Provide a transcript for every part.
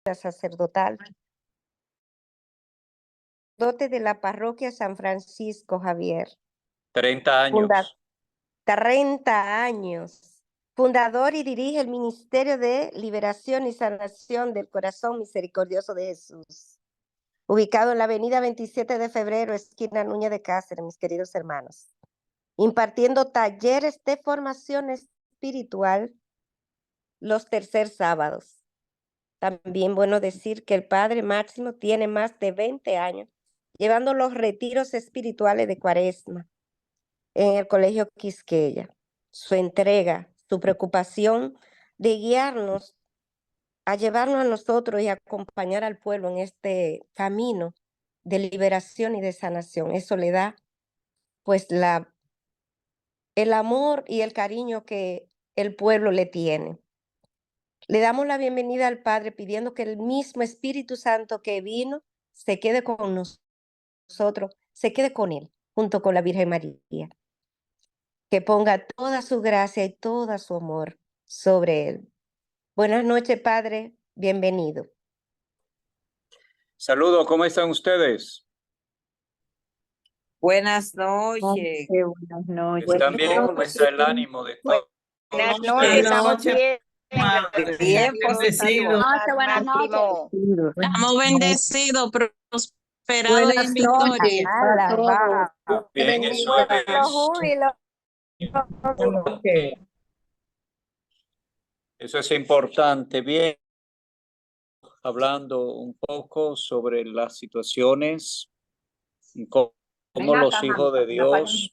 sacerdotal, dote de la parroquia San Francisco Javier. 30 años. 30 años. Fundador y dirige el Ministerio de Liberación y Sanación del Corazón Misericordioso de Jesús, ubicado en la avenida 27 de febrero, esquina Núñez de Cáceres, mis queridos hermanos, impartiendo talleres de formación espiritual los tercer sábados. También bueno decir que el Padre Máximo tiene más de 20 años llevando los retiros espirituales de Cuaresma en el Colegio Quisqueya. Su entrega, su preocupación de guiarnos, a llevarnos a nosotros y acompañar al pueblo en este camino de liberación y de sanación. Eso le da pues el amor y el cariño que el pueblo le tiene. Le damos la bienvenida al Padre pidiendo que el mismo Espíritu Santo que vino se quede con nosotros, se quede con él, junto con la Virgen María. Que ponga toda su gracia y todo su amor sobre él. Buenas noches, Padre. Bienvenido. Saludos, ¿cómo están ustedes? Buenas noches. Buenas noches. ¿Están bien? ¿Cómo está el ánimo de todos? Buenas noches, estamos bien. Bien, Bendecido. Buenas noches. Estamos Bendecido, prosperado y Buenas en victoria. noches para todos. Ah, bien, eso Júbilo. es importante. Bien, hablando un poco sobre las situaciones, cómo los hijos de Dios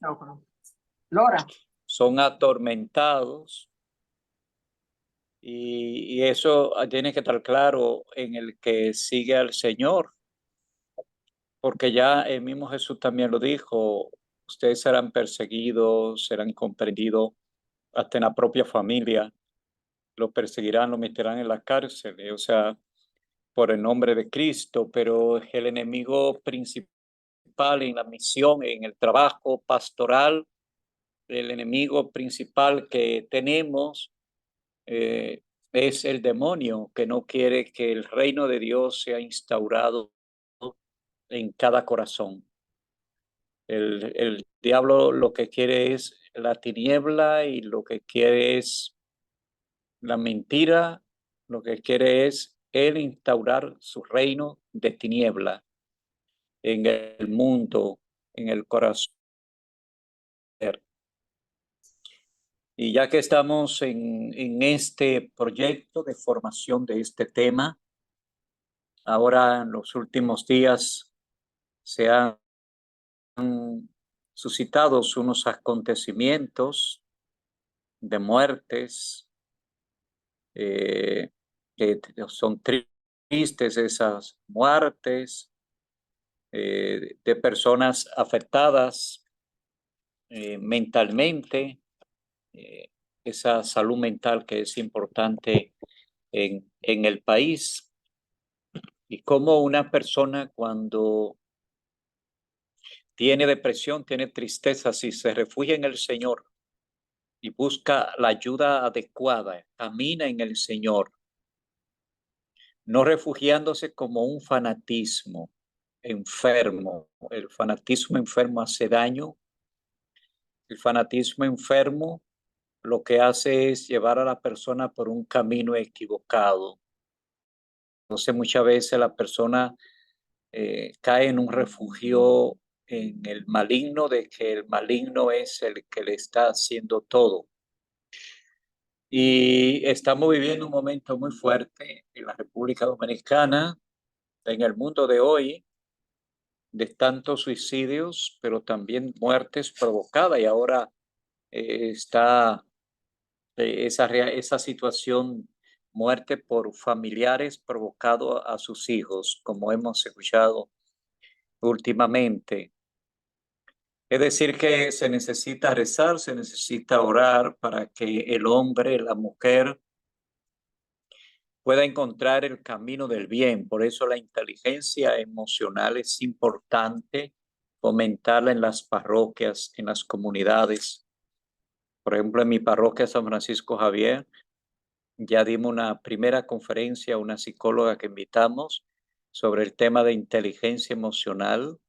son atormentados. Y eso tiene que estar claro en el que sigue al Señor, porque ya el mismo Jesús también lo dijo: ustedes serán perseguidos, serán comprendidos hasta en la propia familia, lo perseguirán, lo meterán en la cárcel, o sea, por el nombre de Cristo, pero el enemigo principal en la misión, en el trabajo pastoral, el enemigo principal que tenemos es el demonio, que no quiere que el reino de Dios sea instaurado en cada corazón. El diablo lo que quiere es la tiniebla y lo que quiere es la mentira, lo que quiere es él instaurar su reino de tiniebla en el mundo, en el corazón. Y ya que estamos en este proyecto de formación de este tema, ahora en los últimos días se han suscitado unos acontecimientos de muertes que son tristes, esas muertes de personas afectadas mentalmente, esa salud mental que es importante en el país, y cómo una persona cuando tiene depresión, tiene tristeza, si se refugia en el Señor y busca la ayuda adecuada, camina en el Señor, no refugiándose como un fanatismo enfermo. El fanatismo enfermo hace daño. El fanatismo enfermo lo que hace es llevar a la persona por un camino equivocado. Entonces muchas veces la persona cae en un refugio en el maligno, de que el maligno es el que le está haciendo todo. Y estamos viviendo un momento muy fuerte en la República Dominicana, en el mundo de hoy, de tantos suicidios, pero también muertes provocadas. Y ahora está esa situación, muerte por familiares provocado a sus hijos, como hemos escuchado últimamente. Es decir, que se necesita rezar, se necesita orar para que el hombre, la mujer, pueda encontrar el camino del bien. Por eso la inteligencia emocional es importante fomentarla en las parroquias, en las comunidades. Por ejemplo, en mi parroquia San Francisco Javier, Ya dimos una primera conferencia a una psicóloga que invitamos sobre el tema de inteligencia emocional.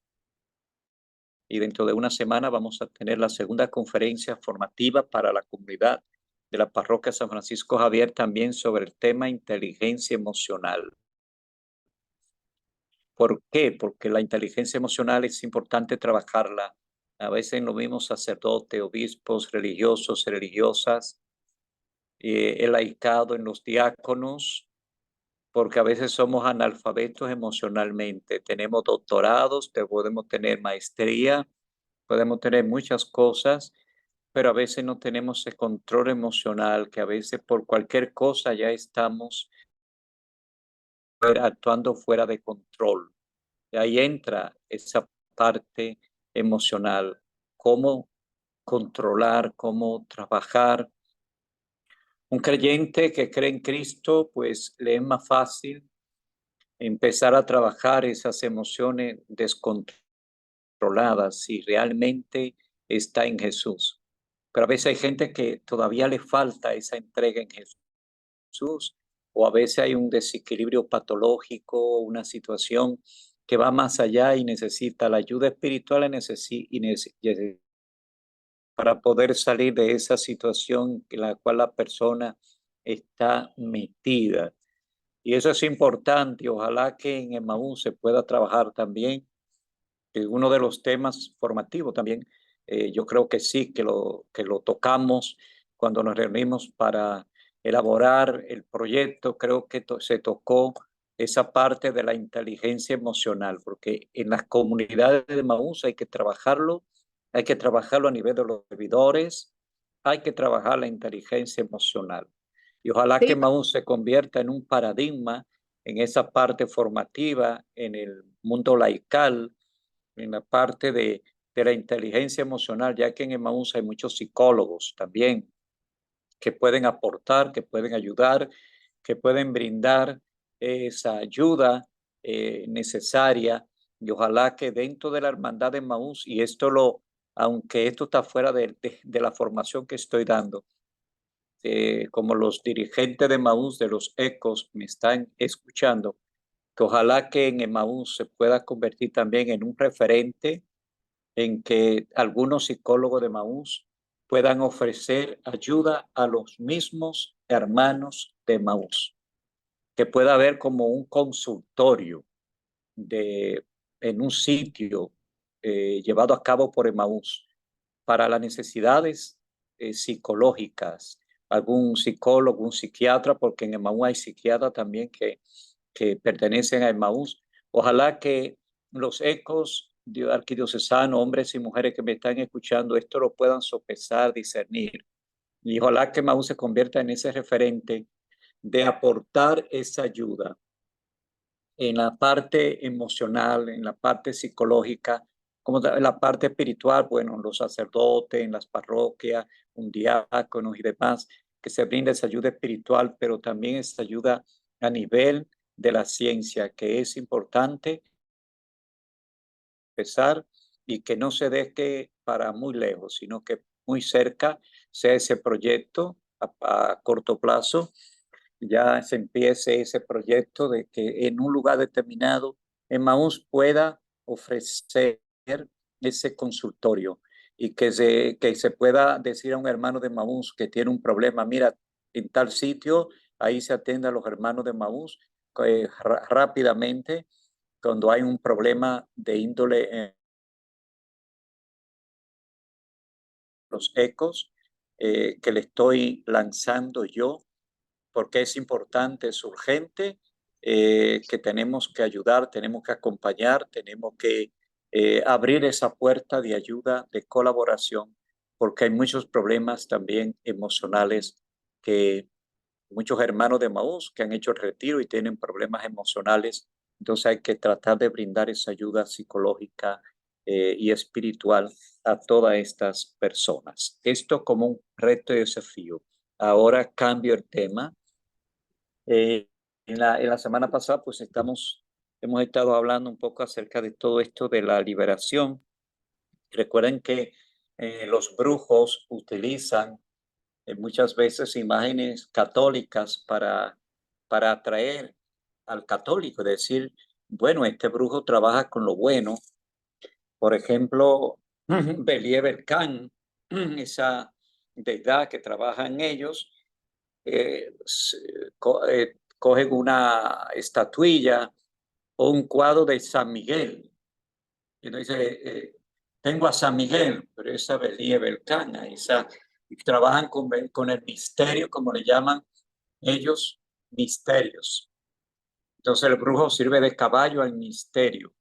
Y dentro de una semana vamos a tener la segunda conferencia formativa para la comunidad de la parroquia San Francisco Javier también sobre el tema inteligencia emocional. ¿Por qué? Porque la inteligencia emocional es importante trabajarla. A veces en los mismos sacerdotes, obispos, religiosos, religiosas, el laicado, en los diáconos, porque a veces somos analfabetos emocionalmente. Tenemos doctorados, podemos tener maestría, podemos tener muchas cosas, pero a veces no tenemos ese control emocional, que a veces por cualquier cosa ya estamos actuando fuera de control. Y ahí entra esa parte emocional, cómo controlar, cómo trabajar. Un creyente que cree en Cristo, pues le es más fácil empezar a trabajar esas emociones descontroladas si realmente está en Jesús. Pero a veces hay gente que todavía le falta esa entrega en Jesús, o a veces hay un desequilibrio patológico, una situación que va más allá y necesita la ayuda espiritual para poder salir de esa situación en la cual la persona está metida. Y eso es importante. Ojalá que en Emaús se pueda trabajar también. Uno de los temas formativos también, yo creo que sí, que lo tocamos cuando nos reunimos para elaborar el proyecto. Creo que se tocó esa parte de la inteligencia emocional, porque en las comunidades de Emaús hay que trabajarlo a nivel de los servidores, hay que trabajar la inteligencia emocional. Y ojalá que Emaús se convierta en un paradigma en esa parte formativa, en el mundo laical, en la parte de la inteligencia emocional, ya que en Emaús hay muchos psicólogos también que pueden aportar, que pueden ayudar, que pueden brindar esa ayuda necesaria. Y ojalá que dentro de la hermandad de Emaús, y aunque esto está fuera de la formación que estoy dando, como los dirigentes de Emaús, de los ecos, me están escuchando, que ojalá que en Emaús se pueda convertir también en un referente en que algunos psicólogos de Emaús puedan ofrecer ayuda a los mismos hermanos de Emaús, que pueda haber como un consultorio en un sitio llevado a cabo por Emaús para las necesidades psicológicas, algún psicólogo, un psiquiatra, porque en Emaús hay psiquiatras también que pertenecen a Emaús. Ojalá que los ecos de arquidiocesano, hombres y mujeres que me están escuchando, esto lo puedan sopesar, discernir. Y ojalá que Emaús se convierta en ese referente de aportar esa ayuda en la parte emocional, en la parte psicológica, como en la parte espiritual, bueno, los sacerdotes, en las parroquias, un diácono y demás, que se brinde esa ayuda espiritual, pero también esa ayuda a nivel de la ciencia, que es importante empezar y que no se deje para muy lejos, sino que muy cerca sea ese proyecto a corto plazo, ya se empiece ese proyecto de que en un lugar determinado Emaús pueda ofrecer ese consultorio y que se pueda decir a un hermano de Emaús que tiene un problema, mira, en tal sitio, ahí se atiende a los hermanos de Emaús rápidamente cuando hay un problema de índole en los ecos que le estoy lanzando yo, porque es importante, es urgente, que tenemos que ayudar, tenemos que acompañar, tenemos que abrir esa puerta de ayuda, de colaboración, porque hay muchos problemas también emocionales que muchos hermanos de Maús que han hecho el retiro y tienen problemas emocionales. Entonces hay que tratar de brindar esa ayuda psicológica y espiritual a todas estas personas. Esto como un reto y desafío. Ahora cambio el tema. En la semana pasada, pues hemos estado hablando un poco acerca de todo esto de la liberación. Recuerden que los brujos utilizan muchas veces imágenes católicas para atraer al católico, decir, bueno, este brujo trabaja con lo bueno. Por ejemplo, Believer Khan, esa deidad que trabaja en ellos, cogen una estatuilla o un cuadro de San Miguel. Y uno dice, tengo a San Miguel, pero esa Believer Khan, y trabajan con el misterio, como le llaman ellos, misterios. Entonces el brujo sirve de caballo al misterio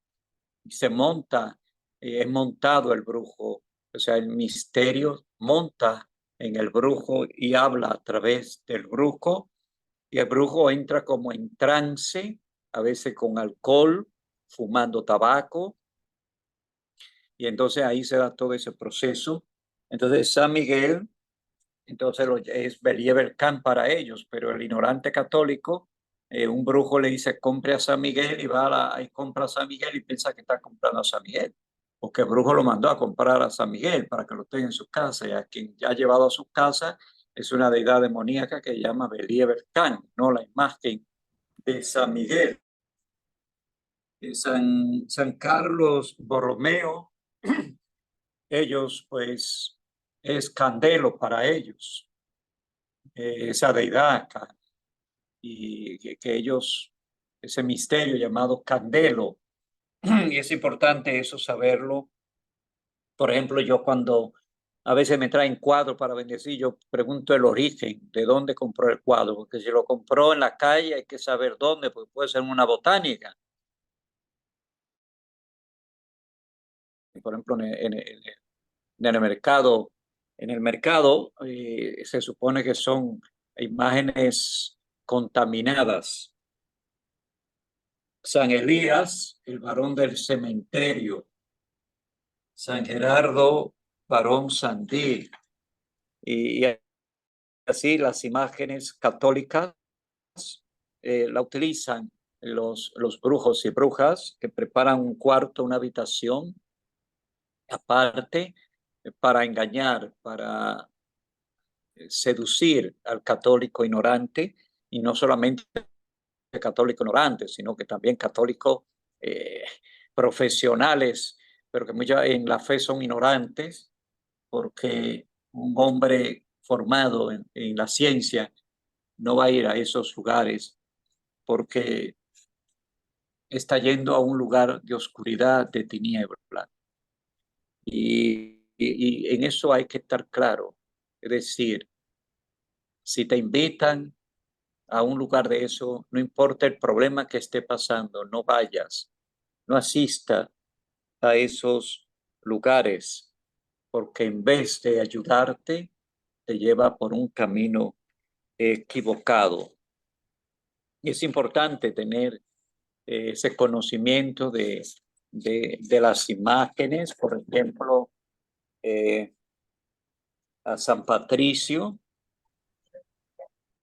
y se monta, es montado el brujo, o sea, el misterio monta en el brujo y habla a través del brujo, y el brujo entra como en trance, a veces con alcohol, fumando tabaco, y entonces ahí se da todo ese proceso. Entonces San Miguel, entonces es Believer Khan para ellos, pero el ignorante católico, un brujo le dice compre a San Miguel y va y compra a San Miguel y piensa que está comprando a San Miguel, porque el brujo lo mandó a comprar a San Miguel para que lo tenga en su casa, y a quien ya ha llevado a su casa es una deidad demoníaca que se llama Believer Khan, no la imagen de San Miguel. San Carlos Borromeo, ellos pues es Candelo para ellos, esa deidad, y que ellos, ese misterio llamado Candelo, y es importante eso saberlo. Por ejemplo, yo cuando a veces me traen cuadros para bendecir, yo pregunto el origen, de dónde compró el cuadro, porque si lo compró en la calle hay que saber dónde, porque puede ser una botánica. Por ejemplo, en el mercado, se supone que son imágenes contaminadas. San Elías, el varón del cementerio. San Gerardo, varón Sandí. Y así las imágenes católicas la utilizan los brujos y brujas, que preparan un cuarto, una habitación aparte para engañar, para seducir al católico ignorante, y no solamente católico ignorante, sino que también católicos profesionales, pero que muchas en la fe son ignorantes, porque un hombre formado en la ciencia no va a ir a esos lugares, porque está yendo a un lugar de oscuridad, de tiniebla. Y en eso hay que estar claro. Es decir, si te invitan a un lugar de eso, no importa el problema que esté pasando, no vayas, no asista a esos lugares, porque en vez de ayudarte, te lleva por un camino equivocado. Y es importante tener ese conocimiento de las imágenes. Por ejemplo, a San Patricio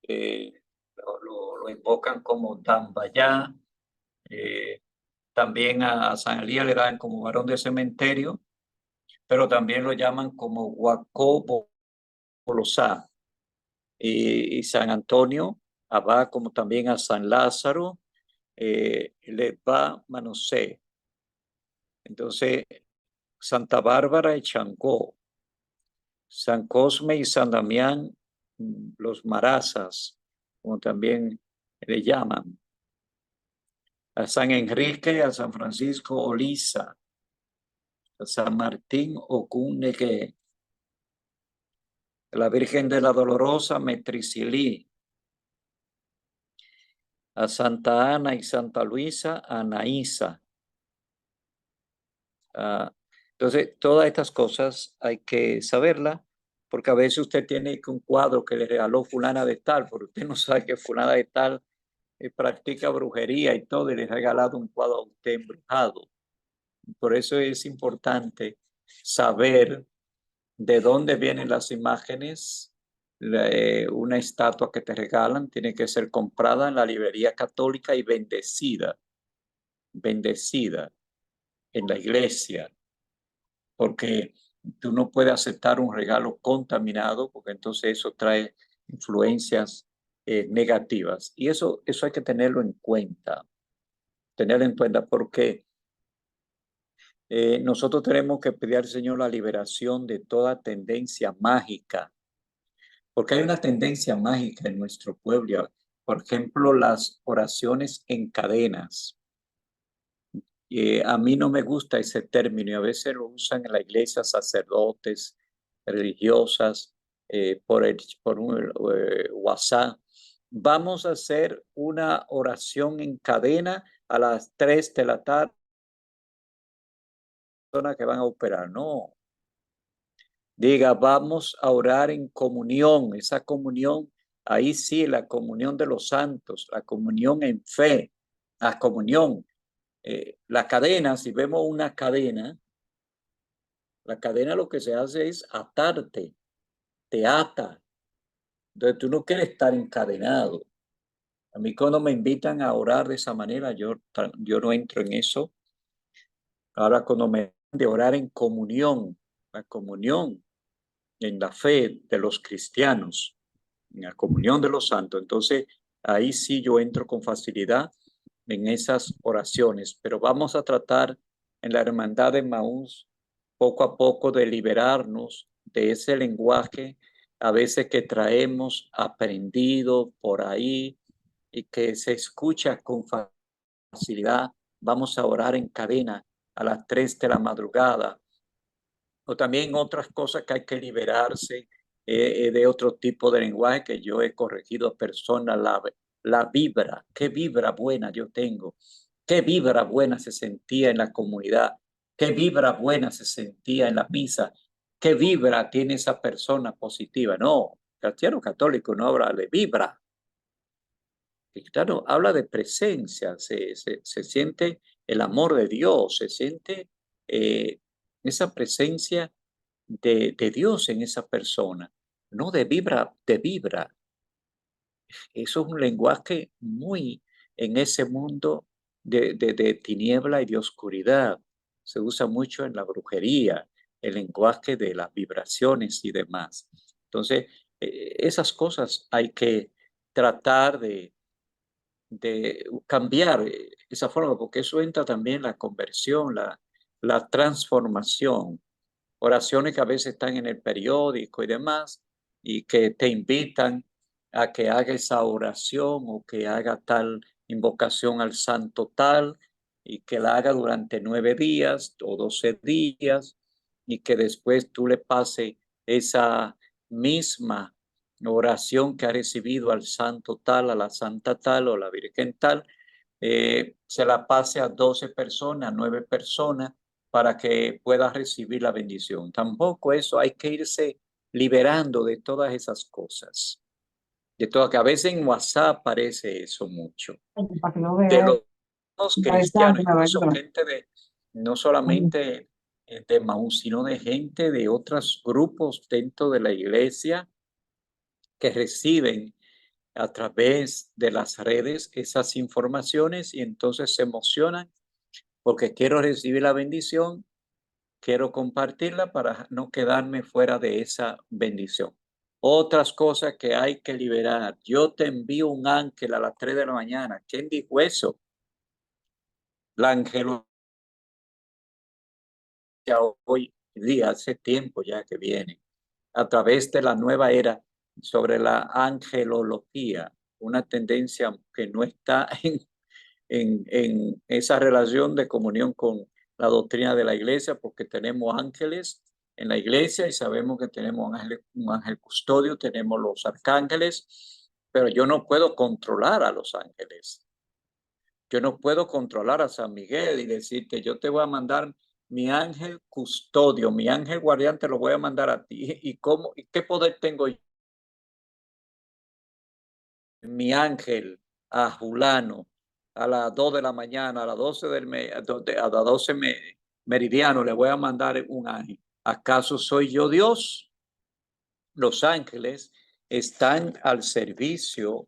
lo invocan como Tambayá. También a San Elías le dan como varón de cementerio, pero también lo llaman como Huacó Bolosá. Y San Antonio, Abá, como también a San Lázaro, Letba Manosé. Entonces, Santa Bárbara y Changó, San Cosme y San Damián, los marazas, como también le llaman. A San Enrique, a San Francisco Oliza, a San Martín Ocunegue, a la Virgen de la Dolorosa Metricilí, a Santa Ana y Santa Luisa Anaísa. Entonces, todas estas cosas hay que saberlas, porque a veces usted tiene un cuadro que le regaló fulana de tal, pero usted no sabe que fulana de tal practica brujería y todo, y le ha regalado un cuadro a usted embrujado. Por eso es importante saber de dónde vienen las imágenes. Una estatua que te regalan tiene que ser comprada en la librería católica y bendecida en la iglesia, porque Tú no puedes aceptar un regalo contaminado porque entonces eso trae influencias negativas. Y eso hay que tenerlo en cuenta. Tenerlo en cuenta porque nosotros tenemos que pedir al Señor la liberación de toda tendencia mágica. Porque hay una tendencia mágica en nuestro pueblo. Por ejemplo, las oraciones en cadenas. A mí no me gusta ese término y a veces lo usan en la iglesia sacerdotes, religiosas, por un WhatsApp. Vamos a hacer una oración en cadena a las 3 de la tarde, personas que van a operar. No, diga, vamos a orar en comunión, esa comunión, ahí sí, la comunión de los santos, la comunión en fe, la comunión. La cadena, si vemos una cadena, la cadena lo que se hace es atarte, te ata. Entonces tú no quieres estar encadenado. A mí cuando me invitan a orar de esa manera, yo no entro en eso. Ahora cuando me de orar en comunión, la comunión en la fe de los cristianos, en la comunión de los santos, entonces ahí sí yo entro con facilidad en esas oraciones, pero vamos a tratar en la hermandad de Maús poco a poco de liberarnos de ese lenguaje a veces que traemos aprendido por ahí y que se escucha con facilidad. Vamos a orar en cadena a las 3 de la madrugada o también otras cosas que hay que liberarse de otro tipo de lenguaje que yo he corregido a personas, la vibra, qué vibra buena yo tengo, qué vibra buena se sentía en la comunidad, qué vibra buena se sentía en la misa, qué vibra tiene esa persona positiva. No, cristiano católico no habla de vibra, cristiano habla de presencia, se siente el amor de Dios, se siente esa presencia de Dios en esa persona, no de vibra, de vibra. Eso es un lenguaje muy en ese mundo de tiniebla y de oscuridad. Se usa mucho en la brujería, el lenguaje de las vibraciones y demás. Entonces, esas cosas hay que tratar de cambiar esa forma, porque eso entra también la conversión, la transformación. Oraciones que a veces están en el periódico y demás, y que te invitan a que haga esa oración o que haga tal invocación al santo tal, y que la haga durante 9 días o 12 días, y que después tú le pases esa misma oración que ha recibido al santo tal, a la santa tal o a la virgen tal, se la pase a 12 personas, 9 personas, para que pueda recibir la bendición. Tampoco eso, hay que irse liberando de todas esas cosas. De todo, que a veces en WhatsApp aparece eso mucho. De los cristianos, incluso gente de, no solamente de Maús, sino de gente de otros grupos dentro de la iglesia que reciben a través de las redes esas informaciones y entonces se emocionan porque quiero recibir la bendición, quiero compartirla para no quedarme fuera de esa bendición. Otras cosas que hay que liberar. Yo te envío un ángel a las 3 de la mañana. ¿Quién dijo eso? La angelología hoy día, hace tiempo ya que viene, a través de la nueva era sobre la angelología, una tendencia que no está en esa relación de comunión con la doctrina de la iglesia, porque tenemos ángeles en la iglesia y sabemos que tenemos un ángel custodio, tenemos los arcángeles, pero yo no puedo controlar a los ángeles. Yo no puedo controlar a San Miguel y decirte, yo te voy a mandar mi ángel custodio, mi ángel guardián, te lo voy a mandar a ti. ¿Y cómo? ¿Y qué poder tengo yo? Mi ángel a Julano a las 2 de la mañana, a las 12 a las 12 meridiano, le voy a mandar un ángel. ¿Acaso soy yo Dios? Los ángeles están al servicio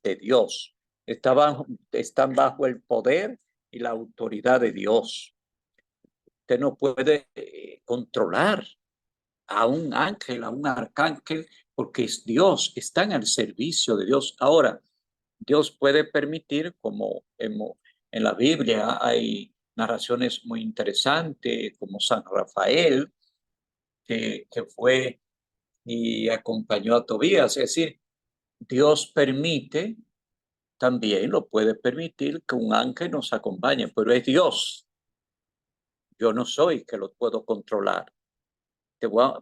de Dios, están bajo el poder y la autoridad de Dios. Usted no puede controlar a un ángel, a un arcángel, porque es Dios, están al servicio de Dios. Ahora, Dios puede permitir, como en la Biblia hay narraciones muy interesantes, como San Rafael, que fue y acompañó a Tobías. Es decir, Dios permite, también lo puede permitir que un ángel nos acompañe, pero es Dios. Yo no soy que lo puedo controlar.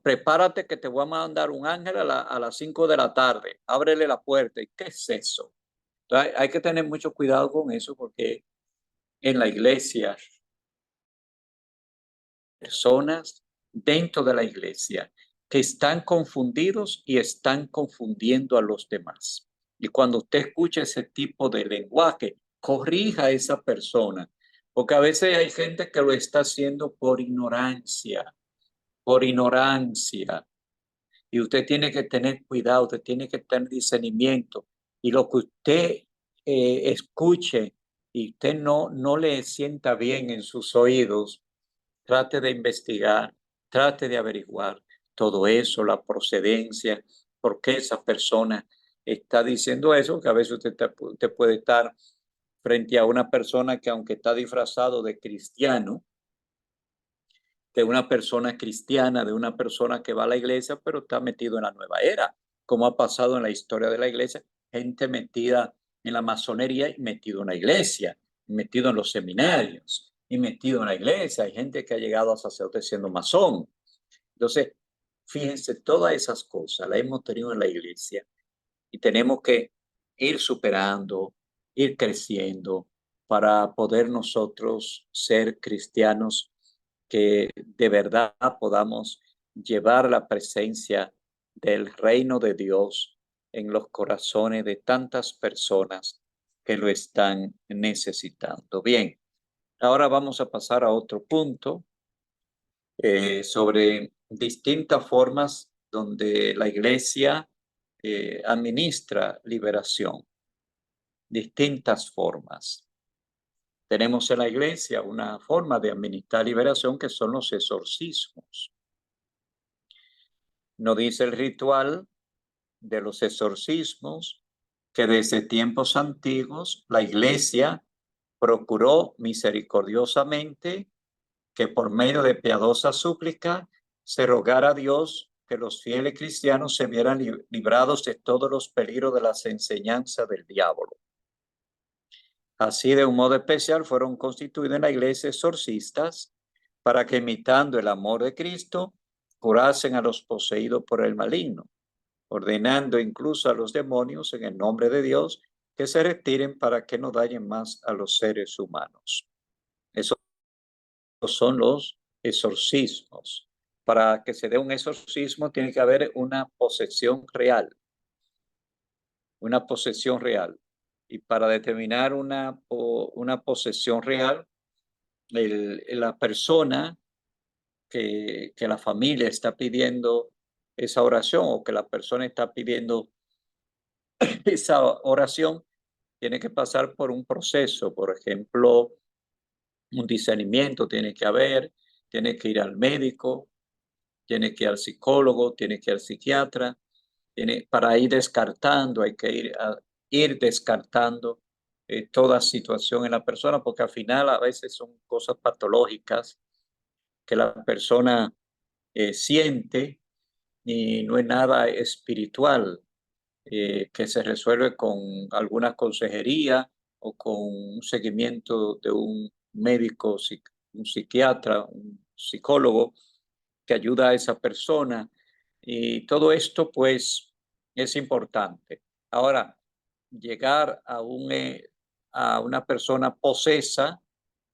Prepárate que te voy a mandar un ángel a las 5 de la tarde. Ábrele la puerta. ¿Y qué es eso? Entonces, hay que tener mucho cuidado con eso porque en la iglesia, personas dentro de la iglesia que están confundidos y están confundiendo a los demás. Y cuando usted escucha ese tipo de lenguaje, corrija a esa persona, porque a veces hay gente que lo está haciendo por ignorancia, por ignorancia. Y usted tiene que tener cuidado, usted tiene que tener discernimiento. Y lo que usted escuche y usted no le sienta bien en sus oídos, trate de investigar, trate de averiguar todo eso, la procedencia, por qué esa persona está diciendo eso, que a veces usted puede estar frente a una persona que aunque está disfrazado de cristiano, de una persona cristiana, de una persona que va a la iglesia, pero está metido en la nueva era, como ha pasado en la historia de la iglesia, gente metida en la masonería y metido en la iglesia, metido en los seminarios y metido en la iglesia. Hay gente que ha llegado a sacerdote siendo masón. Entonces, fíjense, todas esas cosas las hemos tenido en la iglesia y tenemos que ir superando, ir creciendo para poder nosotros ser cristianos que de verdad podamos llevar la presencia del reino de Dios en los corazones de tantas personas que lo están necesitando. Bien, ahora vamos a pasar a otro punto sobre distintas formas donde la iglesia administra liberación, distintas formas. Tenemos en la iglesia una forma de administrar liberación que son los exorcismos. Nos dice el ritual de los exorcismos que desde tiempos antiguos la iglesia procuró misericordiosamente que por medio de piadosa súplica se rogara a Dios que los fieles cristianos se vieran librados de todos los peligros de las enseñanzas del diablo. Así, de un modo especial, fueron constituidos en la iglesia exorcistas para que, imitando el amor de Cristo, curasen a los poseídos por el maligno, ordenando incluso a los demonios en el nombre de Dios que se retiren para que no dañen más a los seres humanos. Esos son los exorcismos. Para que se dé un exorcismo tiene que haber una posesión real. Una posesión real. Y para determinar una posesión real, la persona que la familia está pidiendo esa oración o que la persona está pidiendo esa oración, tiene que pasar por un proceso, por ejemplo, un discernimiento tiene que haber, tiene que ir al médico, tiene que ir al psicólogo, tiene que ir al psiquiatra, para ir descartando, hay que ir descartando toda situación en la persona, porque al final a veces son cosas patológicas que la persona siente y no es nada espiritual, que se resuelve con alguna consejería o con un seguimiento de un médico, un psiquiatra, un psicólogo que ayuda a esa persona. Y todo esto, pues, es importante. Ahora, llegar a una persona posesa,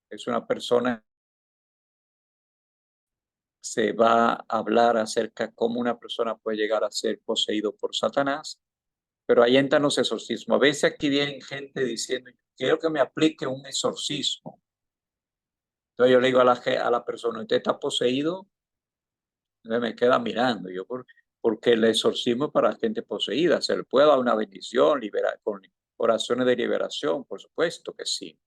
es una persona se va a hablar acerca de cómo una persona puede llegar a ser poseído por Satanás, pero ahí entran los exorcismos. A veces aquí viene gente diciendo, quiero que me aplique un exorcismo. Entonces yo le digo a la persona, ¿usted está poseído? Entonces me queda mirando, porque el exorcismo es para gente poseída, se le puede dar una bendición, con oraciones de liberación, por supuesto que sí.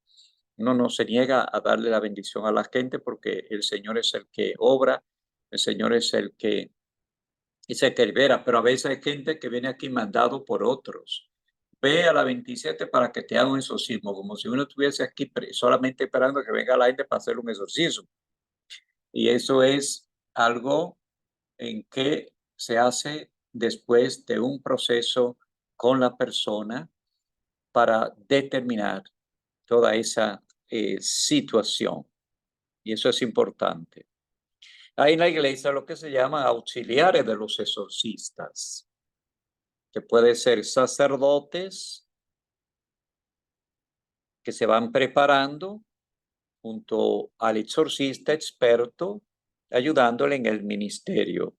Uno no se niega a darle la bendición a la gente porque el Señor es el que obra, el Señor es el que y se te libera, pero a veces hay gente que viene aquí mandado por otros. Ve a la 27 para que te haga un exorcismo, como si uno estuviese aquí solamente esperando que venga la gente para hacer un exorcismo. Y eso es algo en que se hace después de un proceso con la persona para determinar toda esa situación. Y eso es importante. Hay en la iglesia lo que se llama auxiliares de los exorcistas, que pueden ser sacerdotes que se van preparando junto al exorcista experto, ayudándole en el ministerio.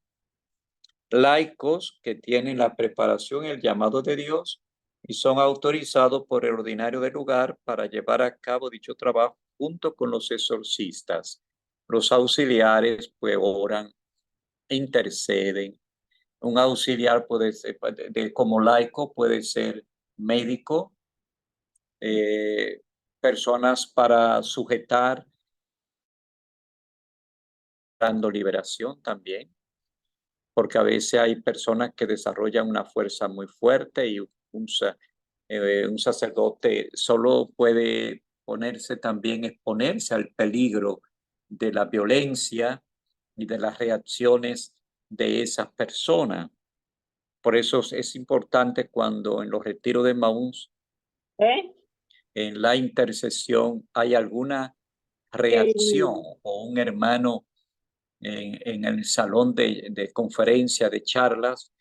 Laicos que tienen la preparación y el llamado de Dios y son autorizados por el ordinario del lugar para llevar a cabo dicho trabajo junto con los exorcistas. Los auxiliares pues oran, interceden. Un auxiliar puede ser, como laico, puede ser médico, personas para sujetar, dando liberación también, porque a veces hay personas que desarrollan una fuerza muy fuerte y un sacerdote solo puede exponerse al peligro de la violencia y de las reacciones de esas personas. Por eso es importante cuando en los retiros de Maús, en la intercesión, hay alguna reacción o un hermano en el salón de conferencia, de charlas,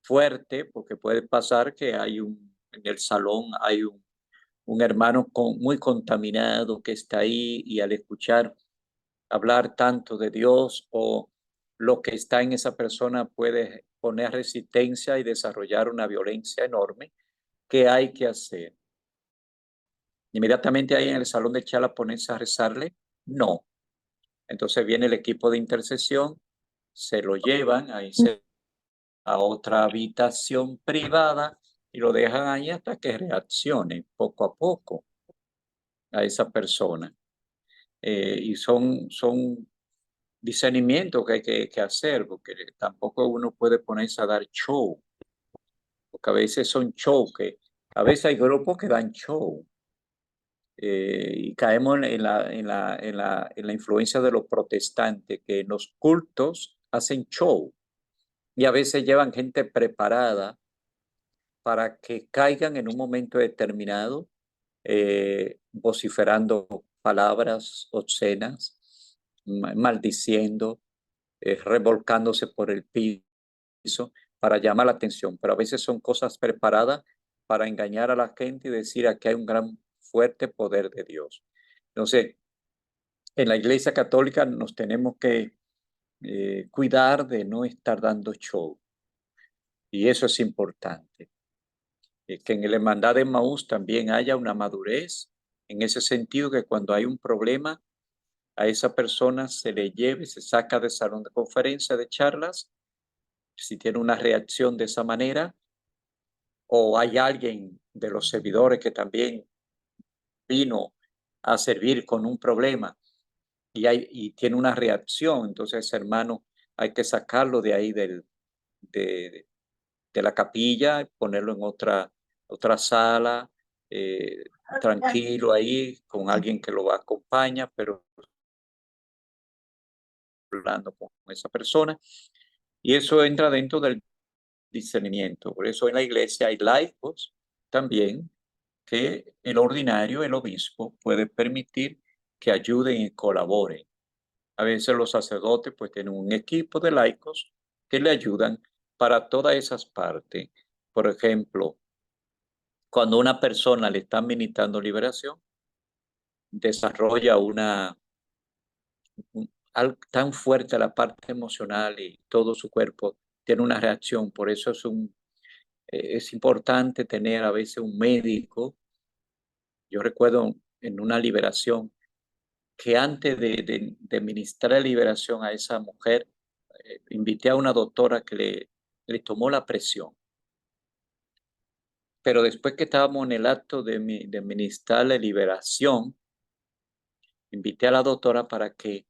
fuerte, porque puede pasar que en el salón hay un hermano muy contaminado que está ahí y al escuchar hablar tanto de Dios o lo que está en esa persona puede poner resistencia y desarrollar una violencia enorme. ¿Qué hay que hacer? Inmediatamente ahí en el salón de charla ponerse a rezarle, no. Entonces viene el equipo de intercesión, se lo llevan a otra habitación privada y lo dejan ahí hasta que reaccione poco a poco a esa persona. Y son discernimientos que hay que hacer, porque tampoco uno puede ponerse a dar show, porque a veces son show, que a veces hay grupos que dan show. Y caemos en la influencia de los protestantes, que en los cultos hacen show y a veces llevan gente preparada para que caigan en un momento determinado, vociferando palabras obscenas, maldiciendo, revolcándose por el piso para llamar la atención, pero a veces son cosas preparadas para engañar a la gente y decir que hay un gran fuerte poder de Dios. Entonces, en la Iglesia Católica nos tenemos que cuidar de no estar dando show, y eso es importante. Que en la hermandad de Maús también haya una madurez, en ese sentido que cuando hay un problema, a esa persona se le lleve, se saca del salón de conferencia, de charlas, si tiene una reacción de esa manera, o hay alguien de los servidores que también vino a servir con un problema y tiene una reacción, entonces ese hermano hay que sacarlo de ahí de la capilla, ponerlo en otra sala, tranquilo ahí, con alguien que lo acompaña, pero hablando con esa persona. Y eso entra dentro del discernimiento. Por eso en la iglesia hay laicos también que el ordinario, el obispo, puede permitir que ayuden y colaboren. A veces los sacerdotes pues tienen un equipo de laicos que le ayudan para todas esas partes. Por ejemplo, cuando una persona le está ministrando liberación, desarrolla tan fuerte la parte emocional y todo su cuerpo tiene una reacción. Por eso es importante tener a veces un médico. Yo recuerdo en una liberación que antes de ministrar liberación a esa mujer, invité a una doctora que le tomó la presión. Pero después que estábamos en el acto de ministrar la liberación, invité a la doctora para que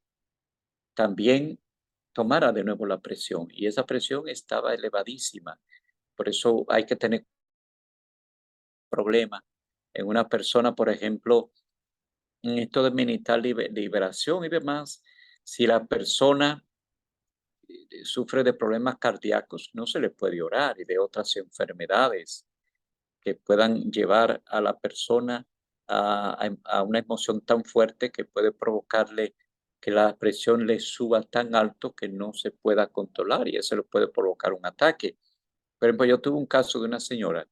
también tomara de nuevo la presión. Y esa presión estaba elevadísima. Por eso hay que tener problema en una persona, por ejemplo, en esto de militar liberación y demás, si la persona sufre de problemas cardíacos, no se le puede orar, y de otras enfermedades que puedan llevar a la persona a una emoción tan fuerte que puede provocarle que la presión le suba tan alto que no se pueda controlar, y eso le puede provocar un ataque. Por ejemplo, yo tuve un caso de una señora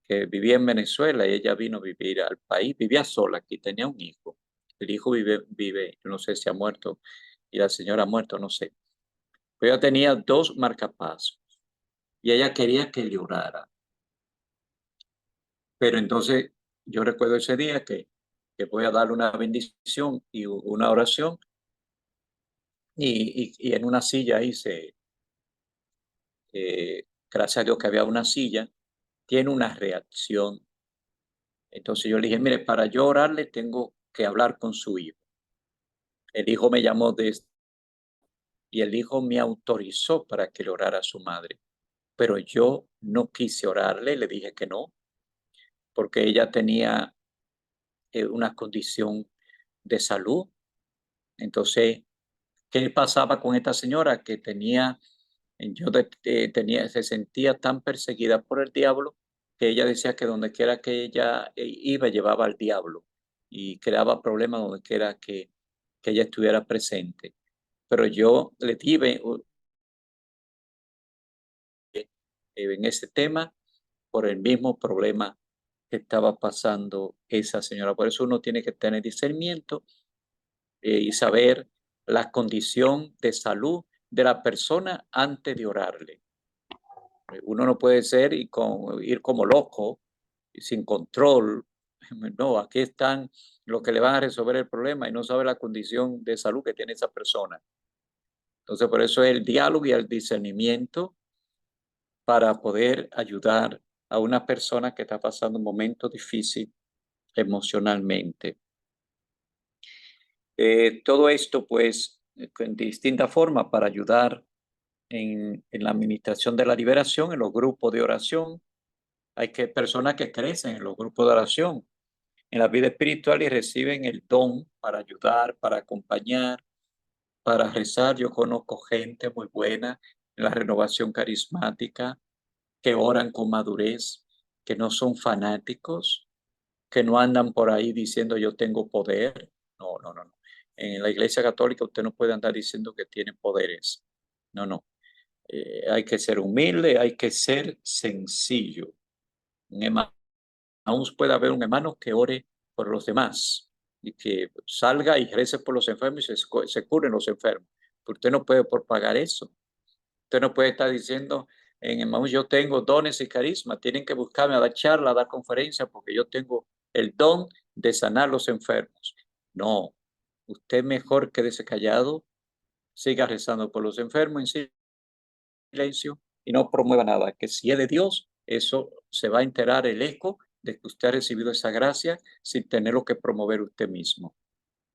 que vivía en Venezuela y ella vino a vivir al país, vivía sola aquí, tenía un hijo. El hijo vive, yo no sé si ha muerto, y la señora ha muerto, no sé. Pero ella tenía 2 marcapasos y ella quería que le orara. Pero entonces yo recuerdo ese día que voy a darle una bendición y una oración, y en una silla hice, gracias a Dios que había una silla, tiene una reacción. Entonces yo le dije, mire, para yo orarle tengo que hablar con su hijo. El hijo me llamó y el hijo me autorizó para que le orara a su madre. Pero yo no quise orarle, le dije que no, porque ella tenía una condición de salud. Entonces, ¿qué pasaba con esta señora? Que se sentía tan perseguida por el diablo que ella decía que donde quiera que ella iba, llevaba al diablo y creaba problemas donde quiera que ella estuviera presente. Pero yo le dije en ese tema por el mismo problema que estaba pasando esa señora. Por eso uno tiene que tener discernimiento y saber la condición de salud de la persona antes de orarle. Uno no puede ser ir como loco, sin control. No, aquí están los que le van a resolver el problema y no sabe la condición de salud que tiene esa persona. Entonces, por eso es el diálogo y el discernimiento para poder ayudar a una persona que está pasando un momento difícil emocionalmente. Todo esto, pues, en distinta forma para ayudar en la administración de la liberación, en los grupos de oración. Hay personas que crecen en los grupos de oración, en la vida espiritual, y reciben el don para ayudar, para acompañar, para rezar. Yo conozco gente muy buena en la renovación carismática, que oran con madurez, que no son fanáticos, que no andan por ahí diciendo yo tengo poder. No, no, no, no. En la Iglesia Católica usted no puede andar diciendo que tiene poderes. No, no. Hay que ser humilde, hay que ser sencillo. Un hermano, aún puede haber un hermano que ore por los demás y que salga y rece por los enfermos y se curen los enfermos. Pero usted no puede propagar eso. Usted no puede estar diciendo en Emmaús, yo tengo dones y carisma, tienen que buscarme a dar charla, a dar conferencia, porque yo tengo el don de sanar los enfermos. No, usted mejor quédese callado, siga rezando por los enfermos en silencio y no promueva nada, que si es de Dios, eso se va a enterar el eco de que usted ha recibido esa gracia sin tenerlo que promover usted mismo,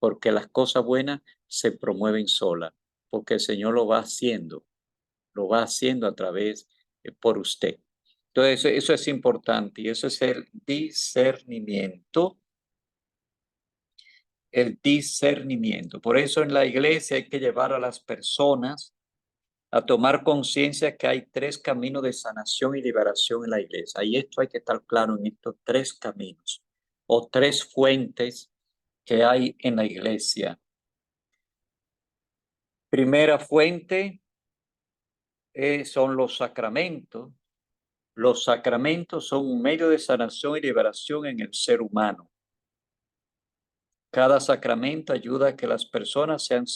porque las cosas buenas se promueven solas, porque el Señor lo va haciendo a través por usted. Entonces, eso es importante y eso es el discernimiento. El discernimiento. Por eso en la iglesia hay que llevar a las personas a tomar conciencia que hay 3 caminos de sanación y liberación en la iglesia. Y esto hay que estar claro en estos 3 caminos o 3 fuentes que hay en la iglesia. Primera fuente son los sacramentos. Los sacramentos son un medio de sanación y liberación en el ser humano. Cada sacramento ayuda a que las personas sean.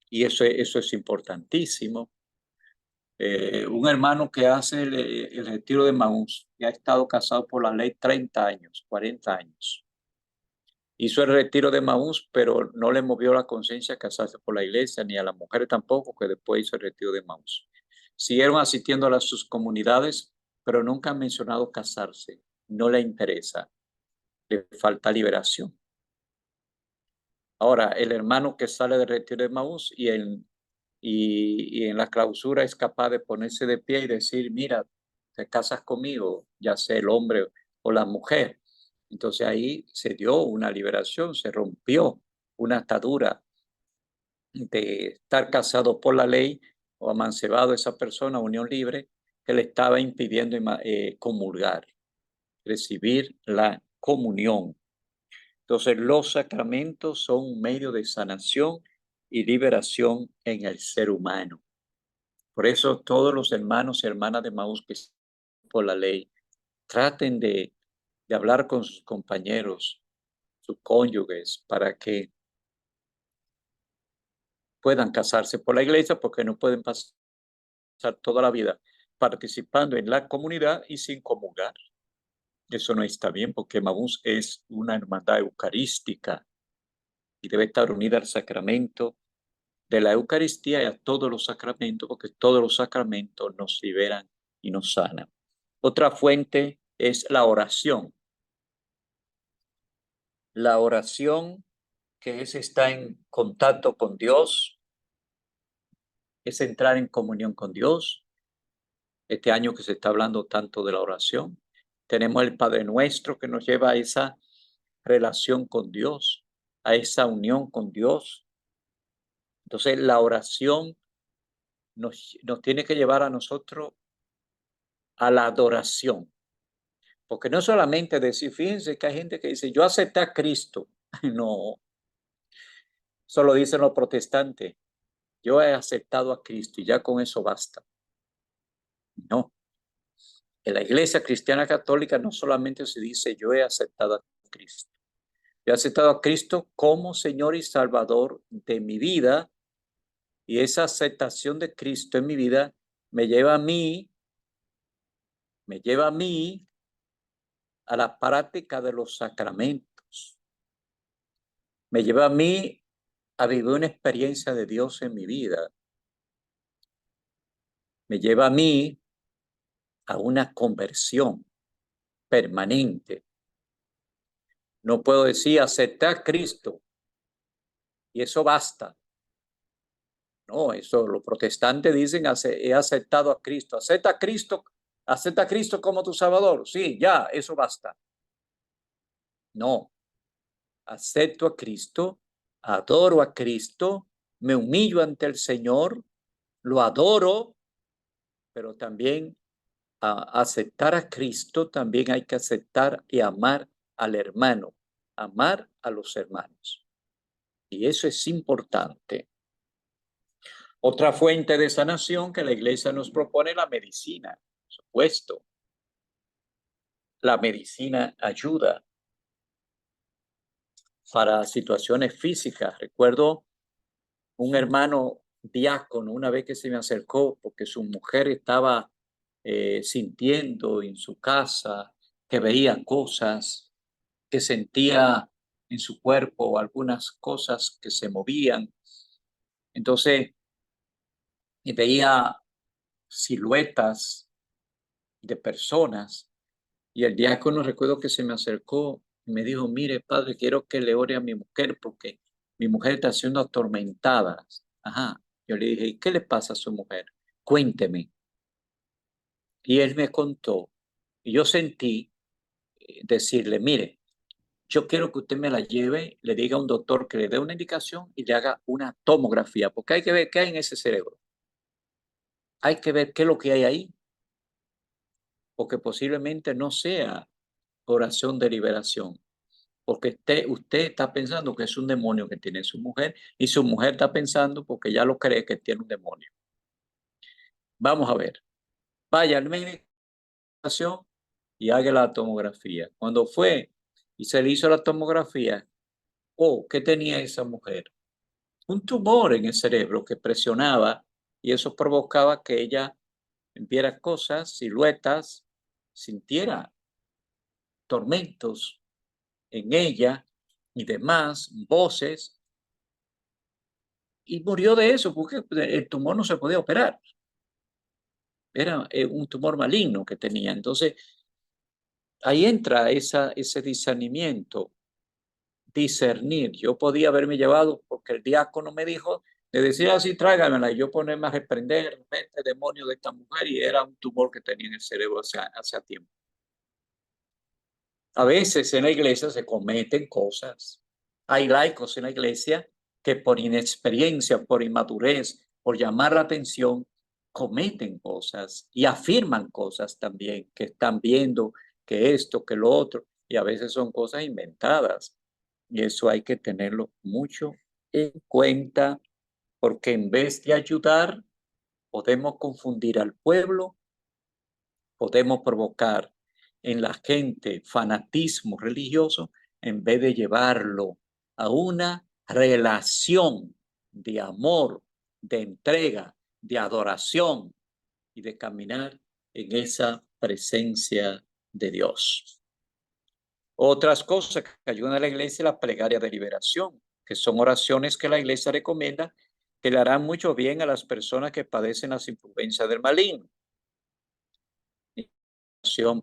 Y eso es importantísimo. Un hermano que hace el retiro de Maús, que ha estado casado por la ley 30 años, 40 años. Hizo el retiro de Maús, pero no le movió la conciencia a casarse por la iglesia, ni a las mujeres tampoco, que después hizo el retiro de Maús. Siguieron asistiendo a sus comunidades, pero nunca han mencionado casarse. No le interesa. Le falta liberación. Ahora, el hermano que sale del retiro de Maús y en la clausura es capaz de ponerse de pie y decir, mira, te casas conmigo, ya sea el hombre o la mujer. Entonces ahí se dio una liberación, se rompió una atadura de estar casado por la ley o amancebado a esa persona, unión libre, que le estaba impidiendo comulgar, recibir la comunión. Entonces los sacramentos son un medio de sanación y liberación en el ser humano. Por eso todos los hermanos y hermanas de Maús que están por la ley, traten de hablar con sus compañeros, sus cónyuges, para que puedan casarse por la iglesia, porque no pueden pasar toda la vida participando en la comunidad y sin comulgar. Eso no está bien, porque Maús es una hermandad eucarística y debe estar unida al sacramento de la Eucaristía y a todos los sacramentos, porque todos los sacramentos nos liberan y nos sanan. Otra fuente es la oración. La oración, que es estar en contacto con Dios, es entrar en comunión con Dios. Este año que se está hablando tanto de la oración, tenemos el Padre Nuestro que nos lleva a esa relación con Dios, a esa unión con Dios. Entonces la oración nos tiene que llevar a nosotros a la adoración. Porque no solamente decir, fíjense que hay gente que dice, yo acepté a Cristo. No, eso lo dicen los protestantes. Yo he aceptado a Cristo y ya con eso basta. No. En la Iglesia Cristiana Católica no solamente se dice, yo he aceptado a Cristo. Yo he aceptado a Cristo como Señor y Salvador de mi vida, y esa aceptación de Cristo en mi vida me lleva a mí a la práctica de los sacramentos. Me lleva a mí a vivir una experiencia de Dios en mi vida. Me lleva a mí a una conversión permanente. No puedo decir acepté a Cristo y eso basta. No, eso los protestantes dicen he aceptado a Cristo. Acepta a Cristo como tu Salvador. Sí, ya, eso basta. No, acepto a Cristo, adoro a Cristo, me humillo ante el Señor, lo adoro, pero también a aceptar a Cristo, también hay que aceptar y amar al hermano, amar a los hermanos. Y eso es importante. Otra fuente de sanación que la iglesia nos propone es la medicina, por supuesto. La medicina ayuda para situaciones físicas. Recuerdo un hermano diácono una vez que se me acercó porque su mujer estaba sintiendo en su casa, que veía cosas, que sentía en su cuerpo algunas cosas que se movían. Entonces, y veía siluetas de personas, y el diácono recuerdo que se me acercó y me dijo, mire, padre, quiero que le ore a mi mujer porque mi mujer está siendo atormentada. Ajá. Yo le dije, ¿y qué le pasa a su mujer? Cuénteme. Y él me contó, y yo sentí decirle, mire, yo quiero que usted me la lleve, le diga a un doctor que le dé una indicación y le haga una tomografía, porque hay que ver qué hay en ese cerebro. Hay que ver qué es lo que hay ahí, porque posiblemente no sea oración de liberación, porque usted está pensando que es un demonio que tiene su mujer y su mujer está pensando porque ya lo cree que tiene un demonio. Vamos a ver, vaya al médico y haga la tomografía. Cuando fue y se le hizo la tomografía, ¿qué tenía esa mujer? Un tumor en el cerebro que presionaba y eso provocaba que ella viera cosas, siluetas, sintiera tormentos en ella y demás, voces, y murió de eso porque el tumor no se podía operar. Era un tumor maligno que tenía. Entonces, ahí entra ese discernimiento discernir. Yo podía haberme llevado, porque el diácono me dijo, le decía así, trágamela, y yo ponerme a reprender, vete demonio de esta mujer, y era un tumor que tenía en el cerebro hace tiempo. A veces en la iglesia se cometen cosas. Hay laicos en la iglesia que por inexperiencia, por inmadurez, por llamar la atención, cometen cosas y afirman cosas también, que están viendo que esto, que lo otro, y a veces son cosas inventadas. Y eso hay que tenerlo mucho en cuenta, porque en vez de ayudar, podemos confundir al pueblo, podemos provocar en la gente fanatismo religioso en vez de llevarlo a una relación de amor, de entrega, de adoración y de caminar en esa presencia de Dios. Otras cosas que ayudan a la iglesia, la plegaria de liberación, que son oraciones que la iglesia recomienda que le harán mucho bien a las personas que padecen las influencias del maligno.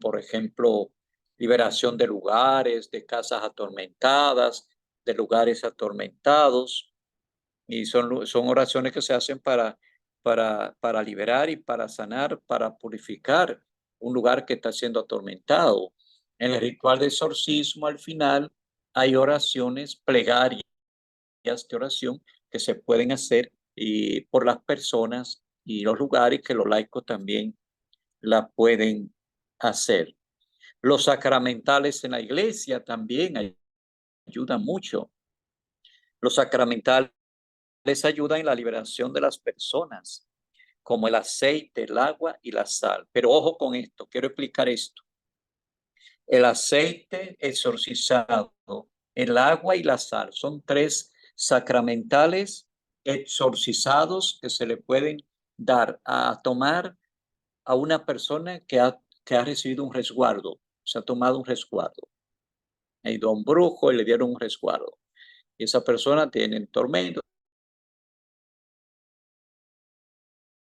Por ejemplo, liberación de lugares, de casas atormentadas, de lugares atormentados. Y son oraciones que se hacen para liberar y para sanar, para purificar un lugar que está siendo atormentado. En el ritual de exorcismo, al final, hay oraciones, plegarias de oración que se pueden hacer por las personas y los lugares, que los laicos también la pueden hacer. Los sacramentales en la iglesia también ayudan mucho. Los sacramentales ayudan en la liberación de las personas, como el aceite, el agua y la sal. Pero ojo con esto, quiero explicar esto. El aceite exorcizado, el agua y la sal son 3 sacramentales exorcizados que se le pueden dar a tomar a una persona que ha recibido un resguardo, se ha tomado un resguardo. Ha ido a un brujo y le dieron un resguardo. Y esa persona tiene tormento.